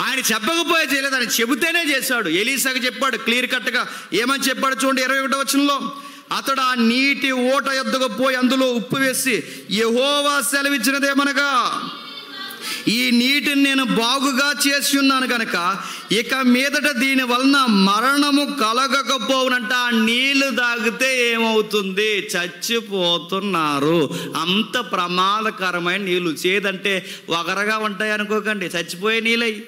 ఆయన చెప్పకపోయే చేయలేదు, ఆయన చెబితేనే చేశాడు. ఎలీషాకి చెప్పాడు క్లియర్ కట్గా. ఏమని చెప్పాడు చూడండి 21వ వచనంలో, అతడు ఆ నీటి ఓట యొద్దకు పోయి అందులో ఉప్పు వేసి యెహోవా సెలవిచ్చినదేమనగా, ఈ నీటిని నేను బాగుగా చేసి ఉన్నాను కనుక ఇక మీదట దీని వలన మరణము కలగకపోవునంట. ఆ నీళ్లు తాగితే ఏమవుతుంది? చచ్చిపోతున్నారు. అంత ప్రమాదకరమైన నీళ్ళు. చేదంటే వగరగా ఉంటాయి అనుకోకండి, చచ్చిపోయే నీళ్ళయి.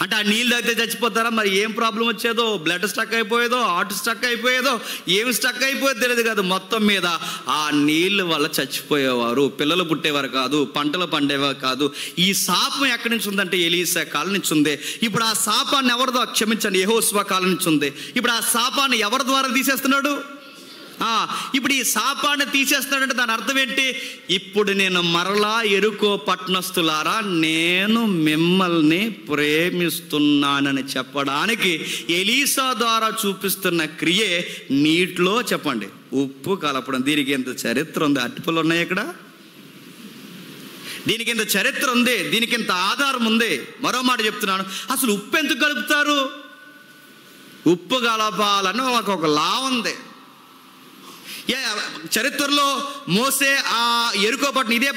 అంటే ఆ నీళ్ళు తాగితే చచ్చిపోతారా? మరి ఏం ప్రాబ్లం వచ్చేదో, బ్లడ్ స్టక్ అయిపోయేదో, హార్ట్ స్టక్ అయిపోయేదో, ఏమి స్టక్ అయిపోయేది తెలియదు కాదు. మొత్తం మీద ఆ నీళ్ళ వల్ల చచ్చిపోయేవారు, పిల్లలు పుట్టేవారు కాదు, పంటలు పండేవారు కాదు. ఈ శాపం ఎక్కడి నుంచి ఉందంటే ఎలీషా కాలం నుంచి ఉంది. ఇప్పుడు ఆ శాపాన్ని ఎవరిదో, క్షమించండి, యెహోషువ కాలం నుంచి ఉంది. ఇప్పుడు ఆ శాపాన్ని ఎవరి ద్వారా తీసేస్తున్నాడు? ఇప్పుడు ఈ శాపాన్ని తీసేస్తున్నాడంటే దాని అర్థం ఏంటి? ఇప్పుడు నేను మరలా యెరికో పట్టణస్తులారా నేను మిమ్మల్ని ప్రేమిస్తున్నానని చెప్పడానికి ఎలీషా ద్వారా చూపిస్తున్న క్రియే నీటిలో చెప్పండి ఉప్పు కలపడం. దీనికి ఎంత చరిత్ర ఉంది? అట్టిపళ్ళు ఉన్నాయి ఇక్కడ, దీనికి ఎంత చరిత్ర ఉంది, దీనికి ఎంత ఆధారం ఉంది. మరో మాట చెప్తున్నాను, అసలు ఉప్పు ఎందుకు కలుపుతారు? ఉప్పు కలపాలని ఒక లా ఉంది. చరిత్రలో మోసే ఆ యెరికో పట్టణం, ఇదే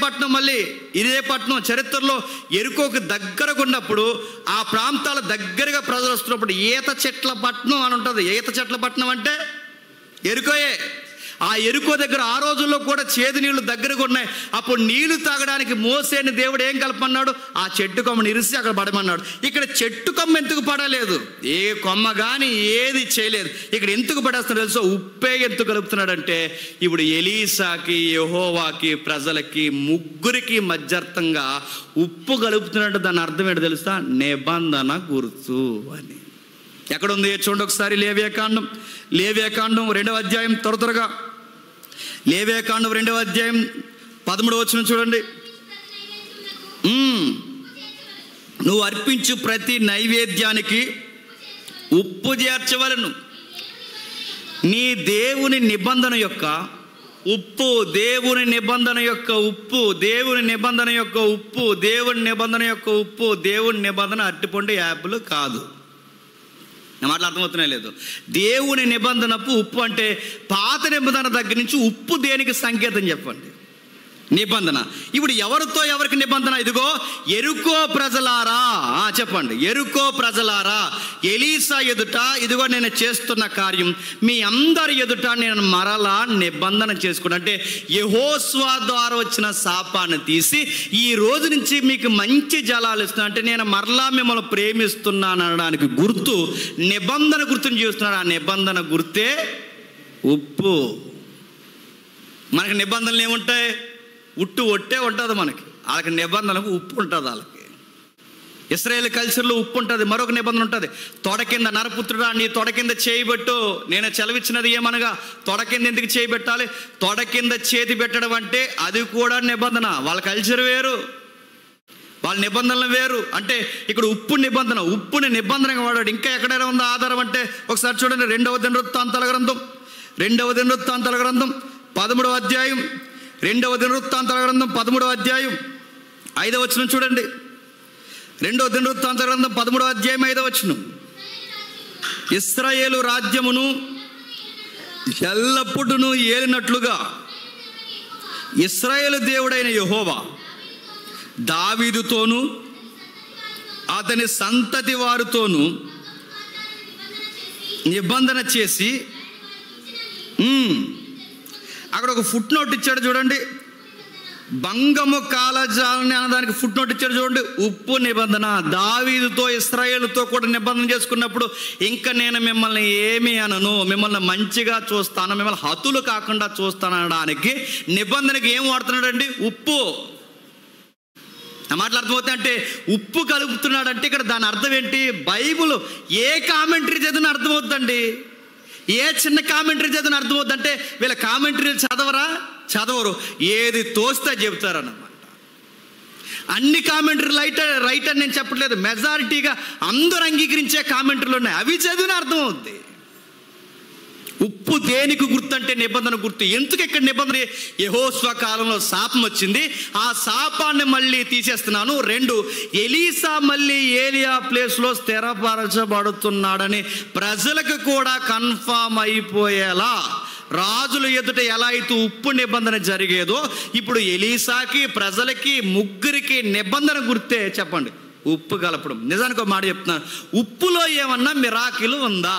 పట్టణం చరిత్రలో యెరికోకు దగ్గరకు ఉన్నప్పుడు, ఆ ప్రాంతాల దగ్గరగా ప్రజలు వస్తున్నప్పుడు ఈత చెట్ల పట్టణం అని ఉంటుంది. ఈత చెట్ల పట్టణం అంటే యెరికోయే. ఆ యెరికో దగ్గర ఆ రోజుల్లో కూడా చేదు నీళ్లు దగ్గరగా ఉన్నాయి. అప్పుడు నీళ్లు తాగడానికి మోసేని దేవుడు ఏం కలపమన్నాడు? ఆ చెట్టు కొమ్మని ఇరిసి అక్కడ పడమన్నాడు. ఇక్కడ చెట్టు కొమ్మ ఎందుకు పడలేదు? ఏ కొమ్మ కానీ ఏది చేయలేదు. ఇక్కడ ఎందుకు పడేస్తున్నాడు తెలుసో? ఉప్పే ఎందుకు కలుపుతున్నాడంటే, ఇప్పుడు ఎలీషాకి, యెహోవాకి, ప్రజలకి ముగ్గురికి మధ్యర్థంగా ఉప్పు కలుపుతున్నాడు. దాని అర్థం ఏంటో తెలుసా? నిబంధన గుర్తు అని. ఎక్కడుంది చూడండి ఒకసారి. లేవియాకాండం 2వ అధ్యాయం, త్వరగా లేవియాకాండం 2వ అధ్యాయం 13వ వచనం చూడండి. నువ్వు అర్పించు ప్రతి నైవేద్యానికి ఉప్పు చేర్చవలను. నీ దేవుని నిబంధన యొక్క ఉప్పు, దేవుని నిబంధన యొక్క ఉప్పు, దేవుని నిబంధన యొక్క ఉప్పు, దేవుని నిబంధన యొక్క ఉప్పు, దేవుని నిబంధన అరటిపండు యాపిల్ కాదు. నా మాటలు అర్థమవుతున్నాయి లేదు? దేవుని నిబంధనకు ఉప్పు అంటే పాత నిబంధన దగ్గర నుంచి ఉప్పు దేనికి సంకేతం చెప్పండి? నిబంధన. ఇప్పుడు ఎవరితో ఎవరికి నిబంధన? ఇదిగో యెరికో ప్రజలారా, చెప్పండి, యెరికో ప్రజలారా, ఎలీసా ఎదుట ఇదిగో నేను చేస్తున్న కార్యం మీ అందరి ఎదుట నేను మరలా నిబంధన చేసుకున్నా. అంటే యెహోషువ ద్వారా వచ్చిన శాపాన్ని తీసి ఈ రోజు నుంచి మీకు మంచి జలాలు ఇస్తున్నా, అంటే నేను మరలా మిమ్మల్ని ప్రేమిస్తున్నాను అనడానికి గుర్తు, నిబంధన గుర్తుని చేస్తున్నాడు. ఆ నిబంధన గుర్తే ఉప్పు. మనకి నిబంధనలు ఏముంటాయి? ఒట్టే ఉంటుంది మనకి. వాళ్ళకి నిబంధనకు ఉప్పు ఉంటుంది. వాళ్ళకి ఇశ్రాయేల్ కల్చర్లో ఉప్పు ఉంటుంది. మరొక నిబంధన ఉంటుంది, తొడ కింద నరపుత్రుడా నీ తొడ కింద చేయబెట్టు. నేను చెలవిచ్చినది ఏమనగా తొడ కింద ఎందుకు చేయబెట్టాలి? తొడ కింద చేతి పెట్టడం అంటే అది కూడా నిబంధన. వాళ్ళ కల్చర్ వేరు, వాళ్ళ నిబంధనలు వేరు. అంటే ఇక్కడ ఉప్పు నిబంధన, ఉప్పుని నిబంధనగా వాడాడు. ఇంకా ఎక్కడైనా ఉందా ఆధారం అంటే ఒకసారి చూడండి. 2వ దినవృత్తాంతాల గ్రంథం 13వ అధ్యాయం 2వ దినవృత్తాంతాల గ్రంథం 13వ అధ్యాయం 5వ వచనం చూడండి. 2వ దినవృత్తాంతాల గ్రంథం 13వ అధ్యాయం 5వ వచనం. ఇశ్రాయేలు రాజ్యమును ఎల్లప్పుడూ ఏలినట్లుగా ఇశ్రాయేలు దేవుడైన యెహోవా దావీదుతోనూ అతని సంతతి వారితోనూ నిబంధన చేసి, అక్కడ ఒక ఫుట్ నోట్ ఇచ్చాడు చూడండి. భంగము కాలజాలని అనడానికి ఫుట్ నోట్ ఇచ్చాడు చూడండి. ఉప్పు నిబంధన. దావీదుతో ఇశ్రాయేలుతో కూడా నిబంధన చేసుకున్నప్పుడు ఇంకా నేను మిమ్మల్ని ఏమీ అనను, మిమ్మల్ని మంచిగా చూస్తాను, మిమ్మల్ని హతులు కాకుండా చూస్తాను అనడానికి నిబంధనకి ఏం వాడుతున్నాడండి? ఉప్పు. నా మాటలు అర్థమవుతాయి. అంటే ఉప్పు కలుపుతున్నాడు అంటే ఇక్కడ దాని అర్థం ఏంటి? బైబుల్ ఏ కామెంటరీ చదివిన అర్థమవుతుందండి, ఏ చిన్న కామెంటరీ చదివిన అర్థమవుతుంది. అంటే వీళ్ళ కామెంటరీలు చదవరు, ఏది తోస్తే చెబుతారన్నమాట. అన్ని కామెంటరీ రైట్ అని నేను చెప్పట్లేదు, మెజారిటీగా అందరూ అంగీకరించే కామెంటరీలు ఉన్నాయి, అవి చదివిన అర్థమవుద్ది. ఉప్పు దేనికి గుర్తు అంటే నిబంధన గుర్తు. ఎందుకు ఇక్కడ నిబంధన? యెహోషువ కాలంలో శాపం వచ్చింది, ఆ శాపాన్ని మళ్ళీ తీసేస్తున్నాను. 2, ఎలీసా మళ్ళీ ఏలియా ప్లేస్లో స్థిరపరచబడుతున్నాడని ప్రజలకు కూడా కన్ఫామ్ అయిపోయేలా రాజుల ఎదుట ఎలా అయితే ఉప్పు నిబంధన జరిగేదో ఇప్పుడు ఎలీసాకి ప్రజలకి ముగ్గురికి నిబంధన గుర్తే చెప్పండి, ఉప్పు కలపడం. నిజానికి ఒక మాట చెప్తున్నాను, ఉప్పులో ఏమన్నా మిరాకిల్ ఉందా?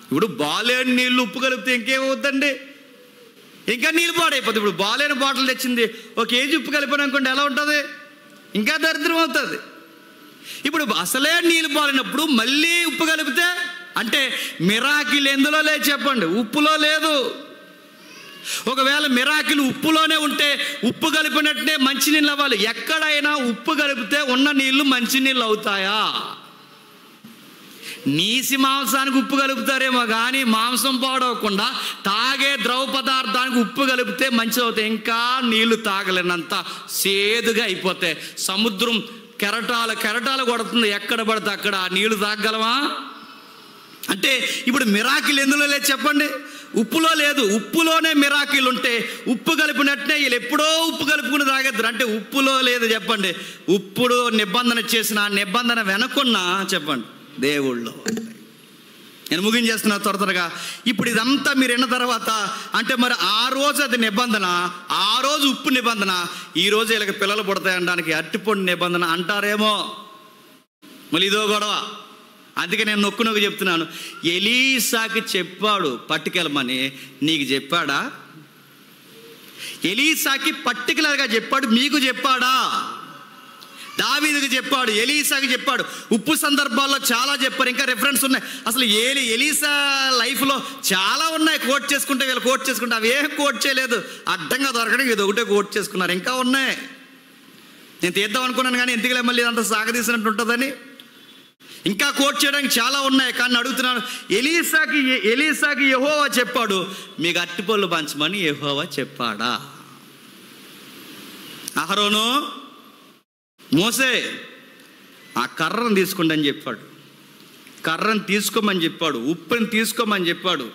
ఇప్పుడు బాలేని నీళ్ళు ఉప్పు కలిపితే ఇంకేమవుద్దండి? ఇంకా నీళ్ళు పాడైపోతుంది. ఇప్పుడు బాలేని బాటిల్ తెచ్చింది, 1 కేజీ ఉప్పు కలిపాను అనుకోండి, ఎలా ఉంటుంది? ఇంకా దరిద్రం అవుతుంది. ఇప్పుడు అసలే నీళ్ళు బాలినప్పుడు మళ్ళీ ఉప్పు కలిపితే అంటే మిరాకిల్ ఎందులో లేదు చెప్పండి? ఉప్పులో లేదు. ఒకవేళ మిరాకిల్ ఉప్పులోనే ఉంటే ఉప్పు కలిపినట్టే మంచినీళ్ళు అవ్వాలి. ఎక్కడైనా ఉప్పు కలిపితే ఉన్న నీళ్లు మంచినీళ్ళు అవుతాయా? నీసి మాంసానికి ఉప్పు కలుపుతారేమో కానీ మాంసం పాడవకుండా తాగే ద్రవ పదార్థానికి ఉప్పు కలిపితే మంచిది అవుతాయి. ఇంకా నీళ్లు తాగలేనంత సేదుగా అయిపోతాయి. సముద్రం కెరటాలు కొడుతుంది, ఎక్కడ పడితే అక్కడ నీళ్లు తాగలమా? అంటే ఇప్పుడు మిరాకిల్ ఎందులో లేదు చెప్పండి? ఉప్పులో లేదు. ఉప్పులోనే మిరాకిల్ ఉంటే ఉప్పు కలిపినట్టే వీళ్ళు ఎప్పుడో ఉప్పు కలుపుకుని తాగేద్దరు. అంటే ఉప్పులో లేదు చెప్పండి. ఉప్పుడు నిబంధన చేసిన నిబంధన వెనకున్నా చెప్పండి దేవుళ్ళు. నేను ముగించేస్తున్నా త్వరగా. ఇప్పుడు ఇదంతా మీరు విన్న తర్వాత అంటే మరి ఆ రోజు అది నిబంధన, ఆ రోజు ఉప్పు నిబంధన, ఈ రోజు వీళ్ళకి పిల్లలు పుడతాయి అనడానికి అరటిపండు నిబంధన అంటారేమో. మళ్ళీ ఇదో గొడవ. అందుకే నేను నొక్కు చెప్తున్నాను, ఎలీసాకి చెప్పాడు పట్టుకెళ్ళమని, నీకు చెప్పాడా? ఎలీసాకి పర్టికులర్గా చెప్పాడు, మీకు చెప్పాడా? దావీదుకి చెప్పాడు, ఎలీసాకి చెప్పాడు. ఉప్పు సందర్భాల్లో చాలా చెప్పారు, ఇంకా రిఫరెన్స్ ఉన్నాయి. అసలు ఎలీసా లైఫ్లో చాలా ఉన్నాయి. కోట్ చేసుకుంటే వీళ్ళు కోట్ చేసుకుంటే అవి ఏం కోట్ చేయలేదు, అడ్డంగా దొరకడం ఇది ఒకటే కోట్ చేసుకున్నారు. ఇంకా ఉన్నాయి, నేను తీద్దాం అనుకున్నాను కానీ ఎందుకులే మళ్ళీ అంత సాగదీసినట్టు ఉంటుందని. ఇంకా కోట్ చేయడానికి చాలా ఉన్నాయి కానీ అడుగుతున్నాను, ఎలీసాకి యెహోవా చెప్పాడు, మీకు అరటిపళ్ళు పంచమని యెహోవా చెప్పాడా? అహరోను, మోసే ఆ కర్రను తీసుకోండి అని చెప్పాడు, కర్రను తీసుకోమని చెప్పాడు, ఉప్పుని తీసుకోమని చెప్పాడు.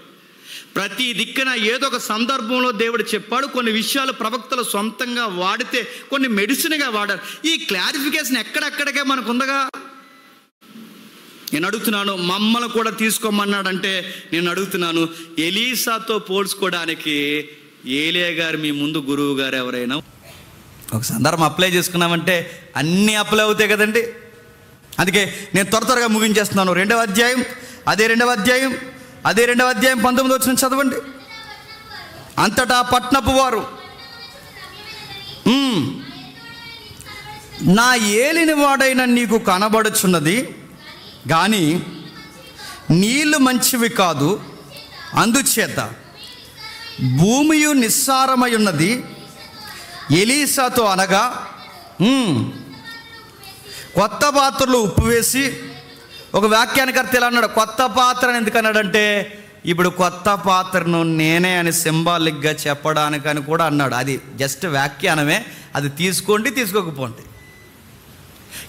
ప్రతి దిక్కున ఏదో ఒక సందర్భంలో దేవుడు చెప్పాడు. కొన్ని విషయాలు ప్రవక్తలు సొంతంగా వాడితే కొన్ని మెడిసిన్గా వాడారు. ఈ క్లారిఫికేషన్ ఎక్కడెక్కడికే మనకు ఉందగా. నేను అడుగుతున్నాను, మమ్మల్ని కూడా తీసుకోమన్నాడంటే నేను అడుగుతున్నాను, ఎలీసాతో పోల్చుకోవడానికి ఏలియా గారు మీ ముందు గురువు గారు ఎవరైనా? ఒక సందర్భం అప్లై చేసుకున్నామంటే అన్నీ అప్లై అవుతాయి కదండి. అందుకే నేను త్వరగా ముగించేస్తున్నాను. 2వ అధ్యాయం అదే 19వ వచనం చదవండి. అంతటా పట్నపు వారు నా ఏలిన వాడైన నీకు కనబడుచున్నది కానీ నీళ్లు మంచివి కాదు, అందుచేత భూమియు నిస్సారమై ఉన్నది. ఎలీసాతో అనగా కొత్త పాత్రలో ఉప్పు వేసి, ఒక వ్యాఖ్యానకర్త ఇలా అన్నాడు, కొత్త పాత్రను ఎందుకు అన్నాడంటే ఇప్పుడు కొత్త పాత్రను నేనే అని సింబాలిక్గా చెప్పడానికని కూడా అన్నాడు. అది జస్ట్ వ్యాఖ్యానమే, అది తీసుకోండి తీసుకోకపోండి.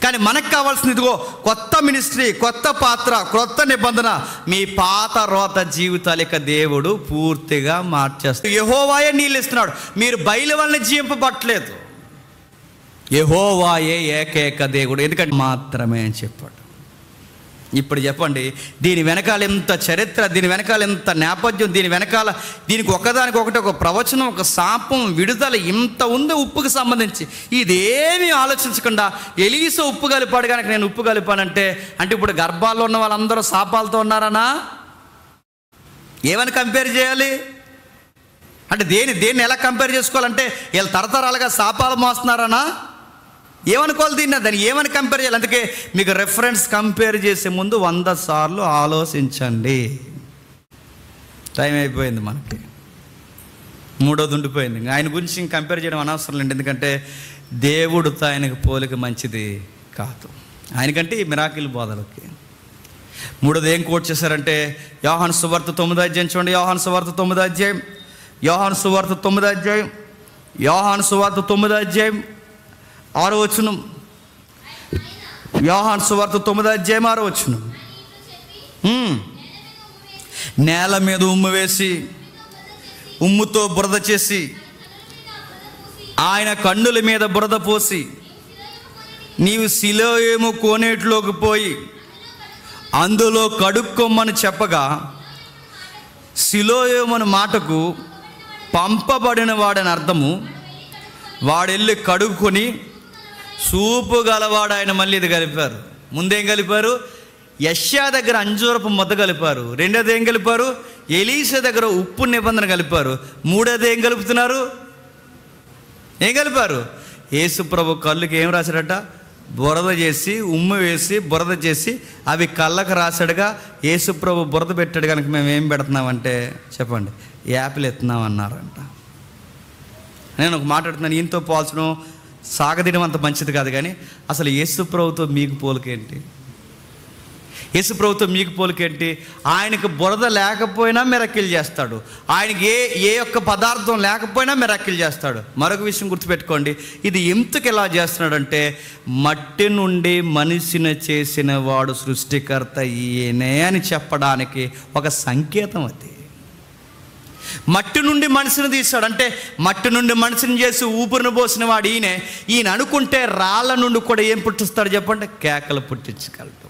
కానీ మనకు కావాల్సింది ఇదిగో కొత్త మినిస్ట్రీ, కొత్త పాత్ర, కొత్త నిబంధన. మీ పాత రోత జీవితాలు ఇక దేవుడు పూర్తిగా మార్చేస్తాడు. యెహోవాయే నీళ్ళు ఇస్తున్నాడు, మీరు బయలు వలన జీవింపబట్టలేదు. యెహోవాయే ఏకైక దేవుడు, ఎందుకంటే మాత్రమే అని చెప్పాడు. ఇప్పుడు చెప్పండి, దీని వెనకాల ఎంత చరిత్ర, దీని వెనకాల ఎంత నేపథ్యం, దీనికి ఒకదానికొకటి ఒక ప్రవచనం, ఒక శాపం, విడుదల ఇంత ఉంది ఉప్పుకి సంబంధించి. ఇదేమీ ఆలోచించకుండా ఎలీసా ఉప్పు కలిపాడు కనుక నేను ఉప్పు కలిపానంటే ఇప్పుడు గర్భాల్లో ఉన్న వాళ్ళందరూ శాపాలతో ఉన్నారనా? ఏమని కంపేర్ చేయాలి అంటే దేన్ని ఎలా కంపేర్ చేసుకోవాలంటే వీళ్ళు తరతరాలుగా శాపాలు మోస్తున్నారనా? ఏమనుకోవాలి దాన్ని ఏమని కంపేర్ చేయాలి? అందుకే మీకు రెఫరెన్స్ కంపేర్ చేసే ముందు 100 సార్లు ఆలోచించండి. టైం అయిపోయింది, మనకి 3వది ఉండిపోయింది. ఆయన గురించి ఇంక కంపేర్ చేయడం అనవసరం లేదు, ఎందుకంటే దేవుడితో ఆయనకు పోలిక మంచిది కాదు. ఆయనకంటే ఈ మిరాకిల్ బోధలకి. 3వది ఏం కోట్ చేశారంటే యోహాను సువార్త 9వ అధ్యాయం చూడండి. యోహాను సువార్త 9వ అధ్యాయం 6వ వచనం. యోహాను సువార్త 9వ అధ్యాయం 6వ వచనం. నేల మీద ఉమ్ము వేసి ఉమ్ముతో బురద చేసి ఆయన కన్నుల మీద బురద పోసి నీవు సిలోయేము కోనేటిలోకి పోయి అందులో కడుక్కొమ్మని చెప్పగా సిలోయేము మాటకు పంపబడిన వాడని అర్థము. వాడెళ్ళి కడుక్కొని సూపు గలవాడు ఆయన. మళ్ళీ ఇది కలిపారు. ముందేం కలిపారు? యెషయా దగ్గర అంజూరపు ముద్ద కలిపారు. 2వది ఏం కలిపారు? ఎలీసా దగ్గర ఉప్పు నిబంధన కలిపారు. 3వది ఏం కలుపుతున్నారు? ఏం కలిపారు? యేసు ప్రభు కళ్ళుకి ఏం రాశాడట? బురద చేసి ఉమ్ము వేసి బురద చేసి అవి కళ్ళకు రాశాడుగా. యేసు ప్రభు బురద పెట్టాడు కనుక మేము ఏం పెడుతున్నామంటే చెప్పండి, యాపిల్ ఎత్తున్నాం అన్నారంట. నేను ఒక మాట్లాడుతున్నాను, ఈయనతో పోల్చడం సాగదీయడం అంత మంచిది కాదు. కానీ అసలు యేసు ప్రభుతో మీకు పోలికేంటి? యేసు ప్రభుతో మీకు పోలికేంటి? ఆయనకు బురద లేకపోయినా మిరకిల్ చేస్తాడు. ఆయనకి ఏ ఒక్క పదార్థం లేకపోయినా మిరకిల్ చేస్తాడు. మరొక విషయం గుర్తుపెట్టుకోండి, ఇది ఎందుకు ఎలా చేస్తున్నాడంటే మట్టి నుండి మనిషిని చేసిన వాడు సృష్టికర్త ఈయనే అని చెప్పడానికి ఒక సంకేతం అది. మట్టి నుండి మనిషిని తీశాడు అంటే మట్టి నుండి మనిషిని చేసి ఊపిరిని పోసిన వాడు ఈయన అనుకుంటే రాళ్ళ నుండి కూడా ఏం పుట్టిస్తాడు చెప్పండి? కేకలు పుట్టించగలడు.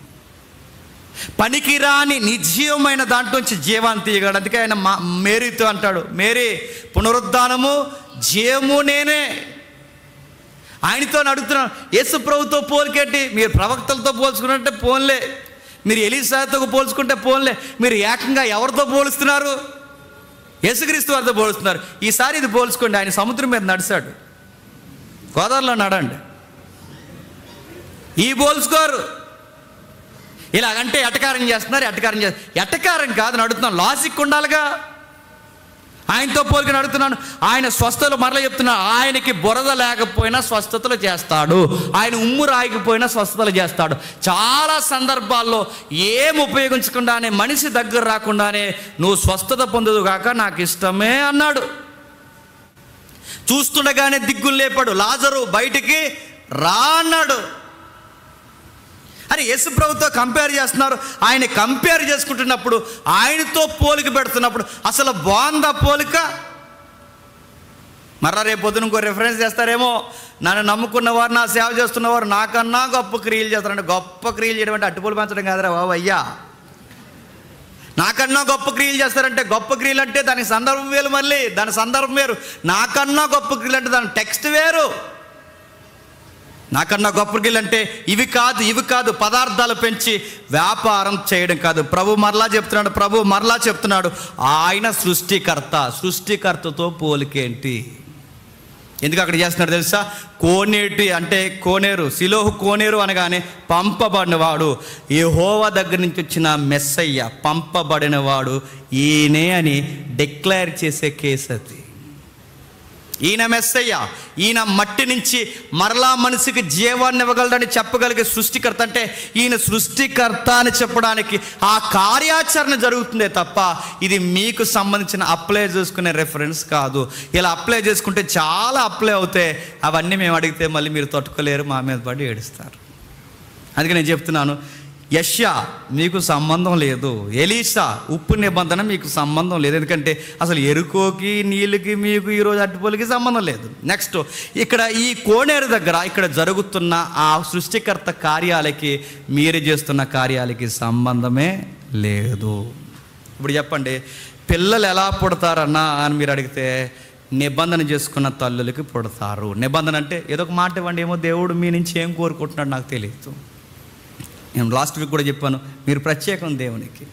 పనికిరాని నిర్జీవమైన దాంట్లోంచి జీవాన్ని తీయగలడు. అందుకే ఆయన మేరీతో అంటాడు, మేరీ పునరుద్ధానము జీవము నేనే. ఆయనతో అడుగుతున్నాను, యేసు ప్రభుతో పోలికేంటి? మీరు ప్రవక్తలతో పోల్చుకున్నట్టే పోన్లే, మీరు ఎలీసాతో పోల్చుకుంటే పోన్లే, మీరు ఏకంగా ఎవరితో పోలుస్తున్నారు? యేసుక్రీస్తు వారితో పోలుస్తున్నారు. ఈసారి ఇది పోల్చుకోండి. ఆయన సముద్రం మీద నడిచాడు, గోదావరిలో నడండి. ఈ పోల్చుకోరు. ఇలాగంటే ఎటకారం చేస్తున్నారు. ఎటకారం కాదు నడుతున్నాను, లాజిక్ ఉండాలిగా. ఆయనతో పోలికి నడుతున్నాను. ఆయన స్వస్థతలు మరలా చెప్తున్నాను, ఆయనకి బురద లేకపోయినా స్వస్థతలు చేస్తాడు, ఆయన ఉమ్ము రాయకపోయినా స్వస్థతలు చేస్తాడు. చాలా సందర్భాల్లో ఏం ఉపయోగించకుండానే మనిషి దగ్గర రాకుండానే నువ్వు స్వస్థత పొందదు కాక నాకు ఇష్టమే అన్నాడు. చూస్తుండగానే దిగ్గులు లేపాడు, లాజరు బయటికి రా అన్నాడు. అని యేసు ప్రభుతో కంపేర్ చేస్తున్నారు. ఆయన కంపేర్ చేసుకుంటున్నప్పుడు, ఆయనతో పోలిక పెడుతున్నప్పుడు అసలు బాగుందా పోలిక? మరలా రేపు పొద్దున ఇంకో రిఫరెన్స్ చేస్తారేమో, నన్ను నమ్ముకున్నవారు, నా సేవ చేస్తున్నవారు నాకన్నా గొప్ప క్రియలు చేస్తారంటే, గొప్ప క్రియలు చేయడం అంటే అట్టుపూలు పంచడం కాదురా బాబు అయ్యా. నాకన్నా గొప్ప క్రియలు చేస్తారంటే, గొప్ప క్రియలు అంటే దానికి సందర్భం వేరు, మళ్ళీ దాని సందర్భం వేరు. నాకన్నా గొప్ప క్రియలు అంటే దాని టెక్స్ట్ వేరు. నాకన్నా గొప్ప క్రియలు అంటే ఇవి కాదు పదార్థాలు పెంచి వ్యాపారం చేయడం కాదు. ప్రభు మరలా చెప్తున్నాడు ఆయన సృష్టికర్తతో పోలికేంటి? ఎందుకు అక్కడ చేస్తున్నాడు తెలుసా? కోనేటి అంటే కోనేరు, సిలోహు కోనేరు అనగానే పంపబడినవాడు, యెహోవా దగ్గర నుంచి వచ్చిన మెస్సయ్య, పంపబడినవాడు ఈయనే అని డిక్లేర్ చేసే కేసు అది. ఈయన మెస్సయ్య, ఈయన మట్టి నుంచి మరలా మనిషికి జీవాన్ని ఇవ్వగలడని చెప్పగలిగే సృష్టికర్త. అంటే ఈయన సృష్టికర్త అని చెప్పడానికి ఆ కార్యాచరణ జరుగుతుందే తప్ప ఇది మీకు సంబంధించిన అప్లై చేసుకునే రెఫరెన్స్ కాదు. ఇలా అప్లై చేసుకుంటే చాలా అప్లై అవుతాయి, అవన్నీ మేము అడిగితే మళ్ళీ మీరు తట్టుకోలేరు, మా మీద పడి ఏడుస్తారు. అందుకే నేను చెప్తున్నాను, యెషయా మీకు సంబంధం లేదు, ఎలీషా ఉప్పు నిబంధన మీకు సంబంధం లేదు. ఎందుకంటే అసలు ఎరుకోకి నీళ్ళకి మీకు ఈరోజు అట్టుపొలికి సంబంధం లేదు. నెక్స్ట్ ఇక్కడ ఈ కోనేరు దగ్గర ఇక్కడ జరుగుతున్న ఆ సృష్టికర్త కార్యాలకి మీరు చేస్తున్న కార్యాలకి సంబంధమే లేదు. ఇప్పుడు చెప్పండి, పిల్లలు ఎలా పుడతారన్నా అని మీరు అడిగితే నిబంధన చేసుకున్న తల్లులకి పుడతారు. నిబంధన అంటే ఏదో ఒక మాట ఇవ్వండి, ఏమో దేవుడు మీ నుంచి ఏం కోరుకుంటున్నాడు నాకు తెలియదు. నేను లాస్ట్ వీక్ కూడా చెప్పాను, మీరు ప్రత్యేకం దేవునికి.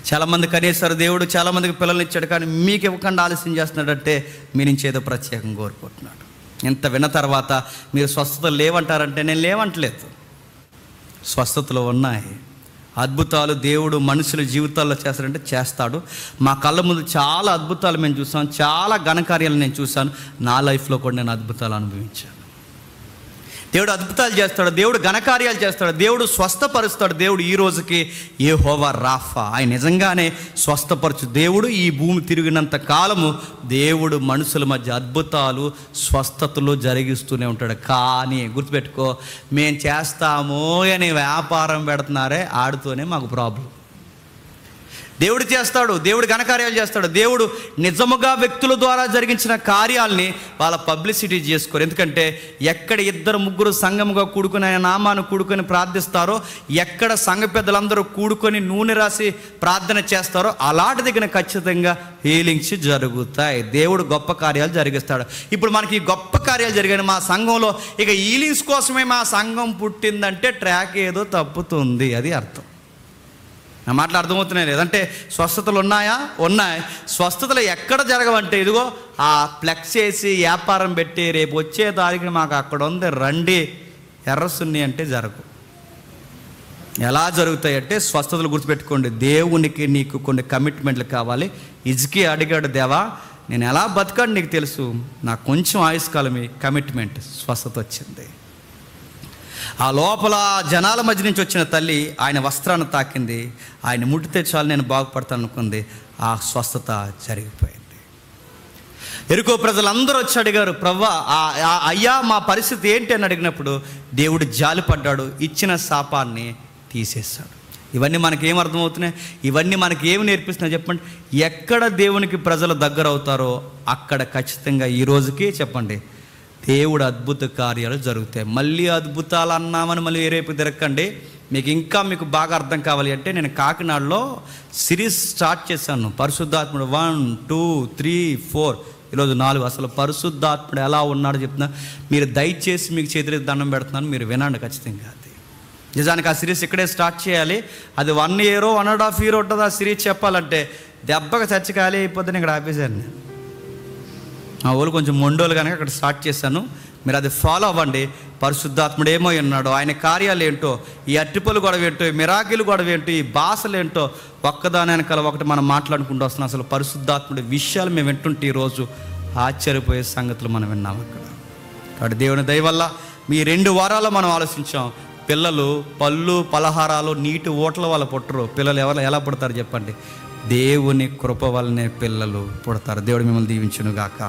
చాలామంది కనేసారు దేవుడు, చాలామందికి పిల్లలు ఇచ్చాడు, కానీ మీకు ఇవ్వకుండా ఆలస్యం చేస్తున్నాడంటే మీ నుంచి ఏదో ప్రత్యేకం కోరుకుంటున్నాడు. ఎంత విన్న తర్వాత మీరు స్వస్థతలు లేవంటారంటే నేను లేవంటలేదు, స్వస్థతలు ఉన్నాయి. అద్భుతాలు దేవుడు మనుషుల జీవితాల్లో చేస్తాడంటే చేస్తాడు. మా కళ్ళ ముందు చాలా అద్భుతాలు మేము చూసాం, చాలా ఘనకార్యాలు నేను చూశాను. నా లైఫ్లో కూడా నేను అద్భుతాలు అనుభవించాను. దేవుడు అద్భుతాలు చేస్తాడు, దేవుడు ఘనకార్యాలు చేస్తాడు, దేవుడు స్వస్థపరుస్తాడు. దేవుడు ఈ రోజుకి యెహోవా రాఫా, ఆయన నిజంగానే స్వస్థపరచు దేవుడు. ఈ భూమి తిరిగినంత కాలము దేవుడు మనుషుల మధ్య అద్భుతాలు స్వస్థతలు జరిగిస్తూనే ఉంటాడు. కానీ గుర్తుపెట్టుకో, మేము చేస్తాము అని వ్యాపారం పెడుతున్నారే, ఆడుతూనే మాకు ప్రాబ్లం. దేవుడు చేస్తాడు, దేవుడు ఘనకార్యాలు చేస్తాడు. దేవుడు నిజముగా వ్యక్తుల ద్వారా జరిగించిన కార్యాలని వాళ్ళ పబ్లిసిటీ చేసుకోరు. ఎందుకంటే ఎక్కడ ఇద్దరు ముగ్గురు సంఘముగా కూడుకుని ఆయన నామాన్ని కూడుకొని ప్రార్థిస్తారో, ఎక్కడ సంఘ పెద్దలందరూ కూడుకొని నూనె రాసి ప్రార్థన చేస్తారో అలాంటి దగ్గర ఖచ్చితంగా హీలింగ్స్ జరుగుతాయి. దేవుడు గొప్ప కార్యాలు జరిగిస్తాడు. ఇప్పుడు మనకి ఈ గొప్ప కార్యాలు జరిగాయి మా సంఘంలో, ఇక హీలింగ్స్ కోసమే మా సంఘం పుట్టిందంటే ట్రాక్ ఏదో తప్పుతుంది, అది అర్థం. నా మాటలు అర్థమవుతున్నాయి లేదంటే స్వస్థతలు ఉన్నాయా? ఉన్నాయి. స్వస్థతలు ఎక్కడ జరగవంటే ఇదిగో ఆ ఫ్లెక్స్ చేసి వ్యాపారం పెట్టి రేపు వచ్చే తారీఖున మాకు అక్కడ ఉంది రండి ఎర్రసున్ని అంటే జరగవు. ఎలా జరుగుతాయి అంటే స్వస్థతలు గుర్తుపెట్టుకోండి, దేవునికి నీకు కొన్ని కమిట్మెంట్లు కావాలి. హిజ్కియా అడిగాడు, దేవా నేను ఎలా బతకాడు నీకు తెలుసు, నాకు కొంచెం ఆయుష్కాలమే కమిట్మెంట్, స్వస్థత వచ్చింది. ఆ లోపల జనాల మధ్య నుంచి వచ్చిన తల్లి ఆయన వస్త్రాన్ని తాకింది, ఆయన ముట్టితే చాలు నేను బాగుపడతాను అనుకుంది, ఆ స్వస్థత జరిగిపోయింది. ఎరుకో ప్రజలందరూ వచ్చి అడిగారు, ప్రవ్వా అయ్యా మా పరిస్థితి ఏంటి అని అడిగినప్పుడు దేవుడు జాలిపడ్డాడు, ఇచ్చిన శాపాన్ని తీసేశాడు. ఇవన్నీ మనకి ఏం అర్థమవుతున్నాయి? ఇవన్నీ మనకి ఏమి నేర్పిస్తున్నాయి చెప్పండి? ఎక్కడ దేవునికి ప్రజలు దగ్గర అవుతారో అక్కడ ఖచ్చితంగా ఈ రోజుకి చెప్పండి దేవుడు అద్భుత కార్యాలు జరుగుతాయి. మళ్ళీ అద్భుతాలు అన్నామని మళ్ళీ రేపు తిరగకండి. మీకు బాగా అర్థం కావాలి అంటే నేను కాకినాడలో సిరీస్ స్టార్ట్ చేశాను, పరిశుద్ధాత్ముడు 1, 2, 3, 4, ఈరోజు 4. అసలు పరిశుద్ధాత్ముడు ఎలా ఉన్నాడో చెప్తున్నా. మీరు దయచేసి మీకు చేతులకి దండం పెడుతున్నాను, మీరు వినండి ఖచ్చితంగా. అది నిజానికి ఆ సిరీస్ ఇక్కడే స్టార్ట్ చేయాలి. అది 1 year 1.5 year ఉంటుంది ఆ సిరీస్ చెప్పాలంటే. దెబ్బగా చచ్చి ఖాళీ అయిపోతే ఇక్కడ ఆపేశాను నేను. మా ఊళ్ళు కొంచెం మొండోలు కనుక అక్కడ స్టార్ట్ చేశాను, మీరు అది ఫాలో అవ్వండి. పరిశుద్ధాత్ముడు ఏమో ఉన్నాడో, ఆయన కార్యాలు ఏంటో, ఈ అట్టిపొలు గొడవ ఏంటో, ఈ మిరాకిలు గొడవ ఏంటో, ఈ భాషలు ఏంటో ఒక్కదాని వెనకాల ఒకటి మనం మాట్లాడుకుంటూ వస్తున్నాం. అసలు పరిశుద్ధాత్ముడి విషయాలు మేము వింటుంటే ఈరోజు ఆశ్చర్యపోయే సంగతులు మనం విన్నాం అక్కడ. కాబట్టి దేవుని దయ వల్ల మీ 2 వారాల్లో మనం ఆలోచించాం, పిల్లలు పళ్ళు పలహారాలు నీటి ఓట్ల వల్ల పుట్టరు. పిల్లలు ఎలా పుడతారు చెప్పండి? దేవుని కృప వల్లనే పిల్లలు పుడతారు. దేవుడు మిమ్మల్ని దీవించును గాక.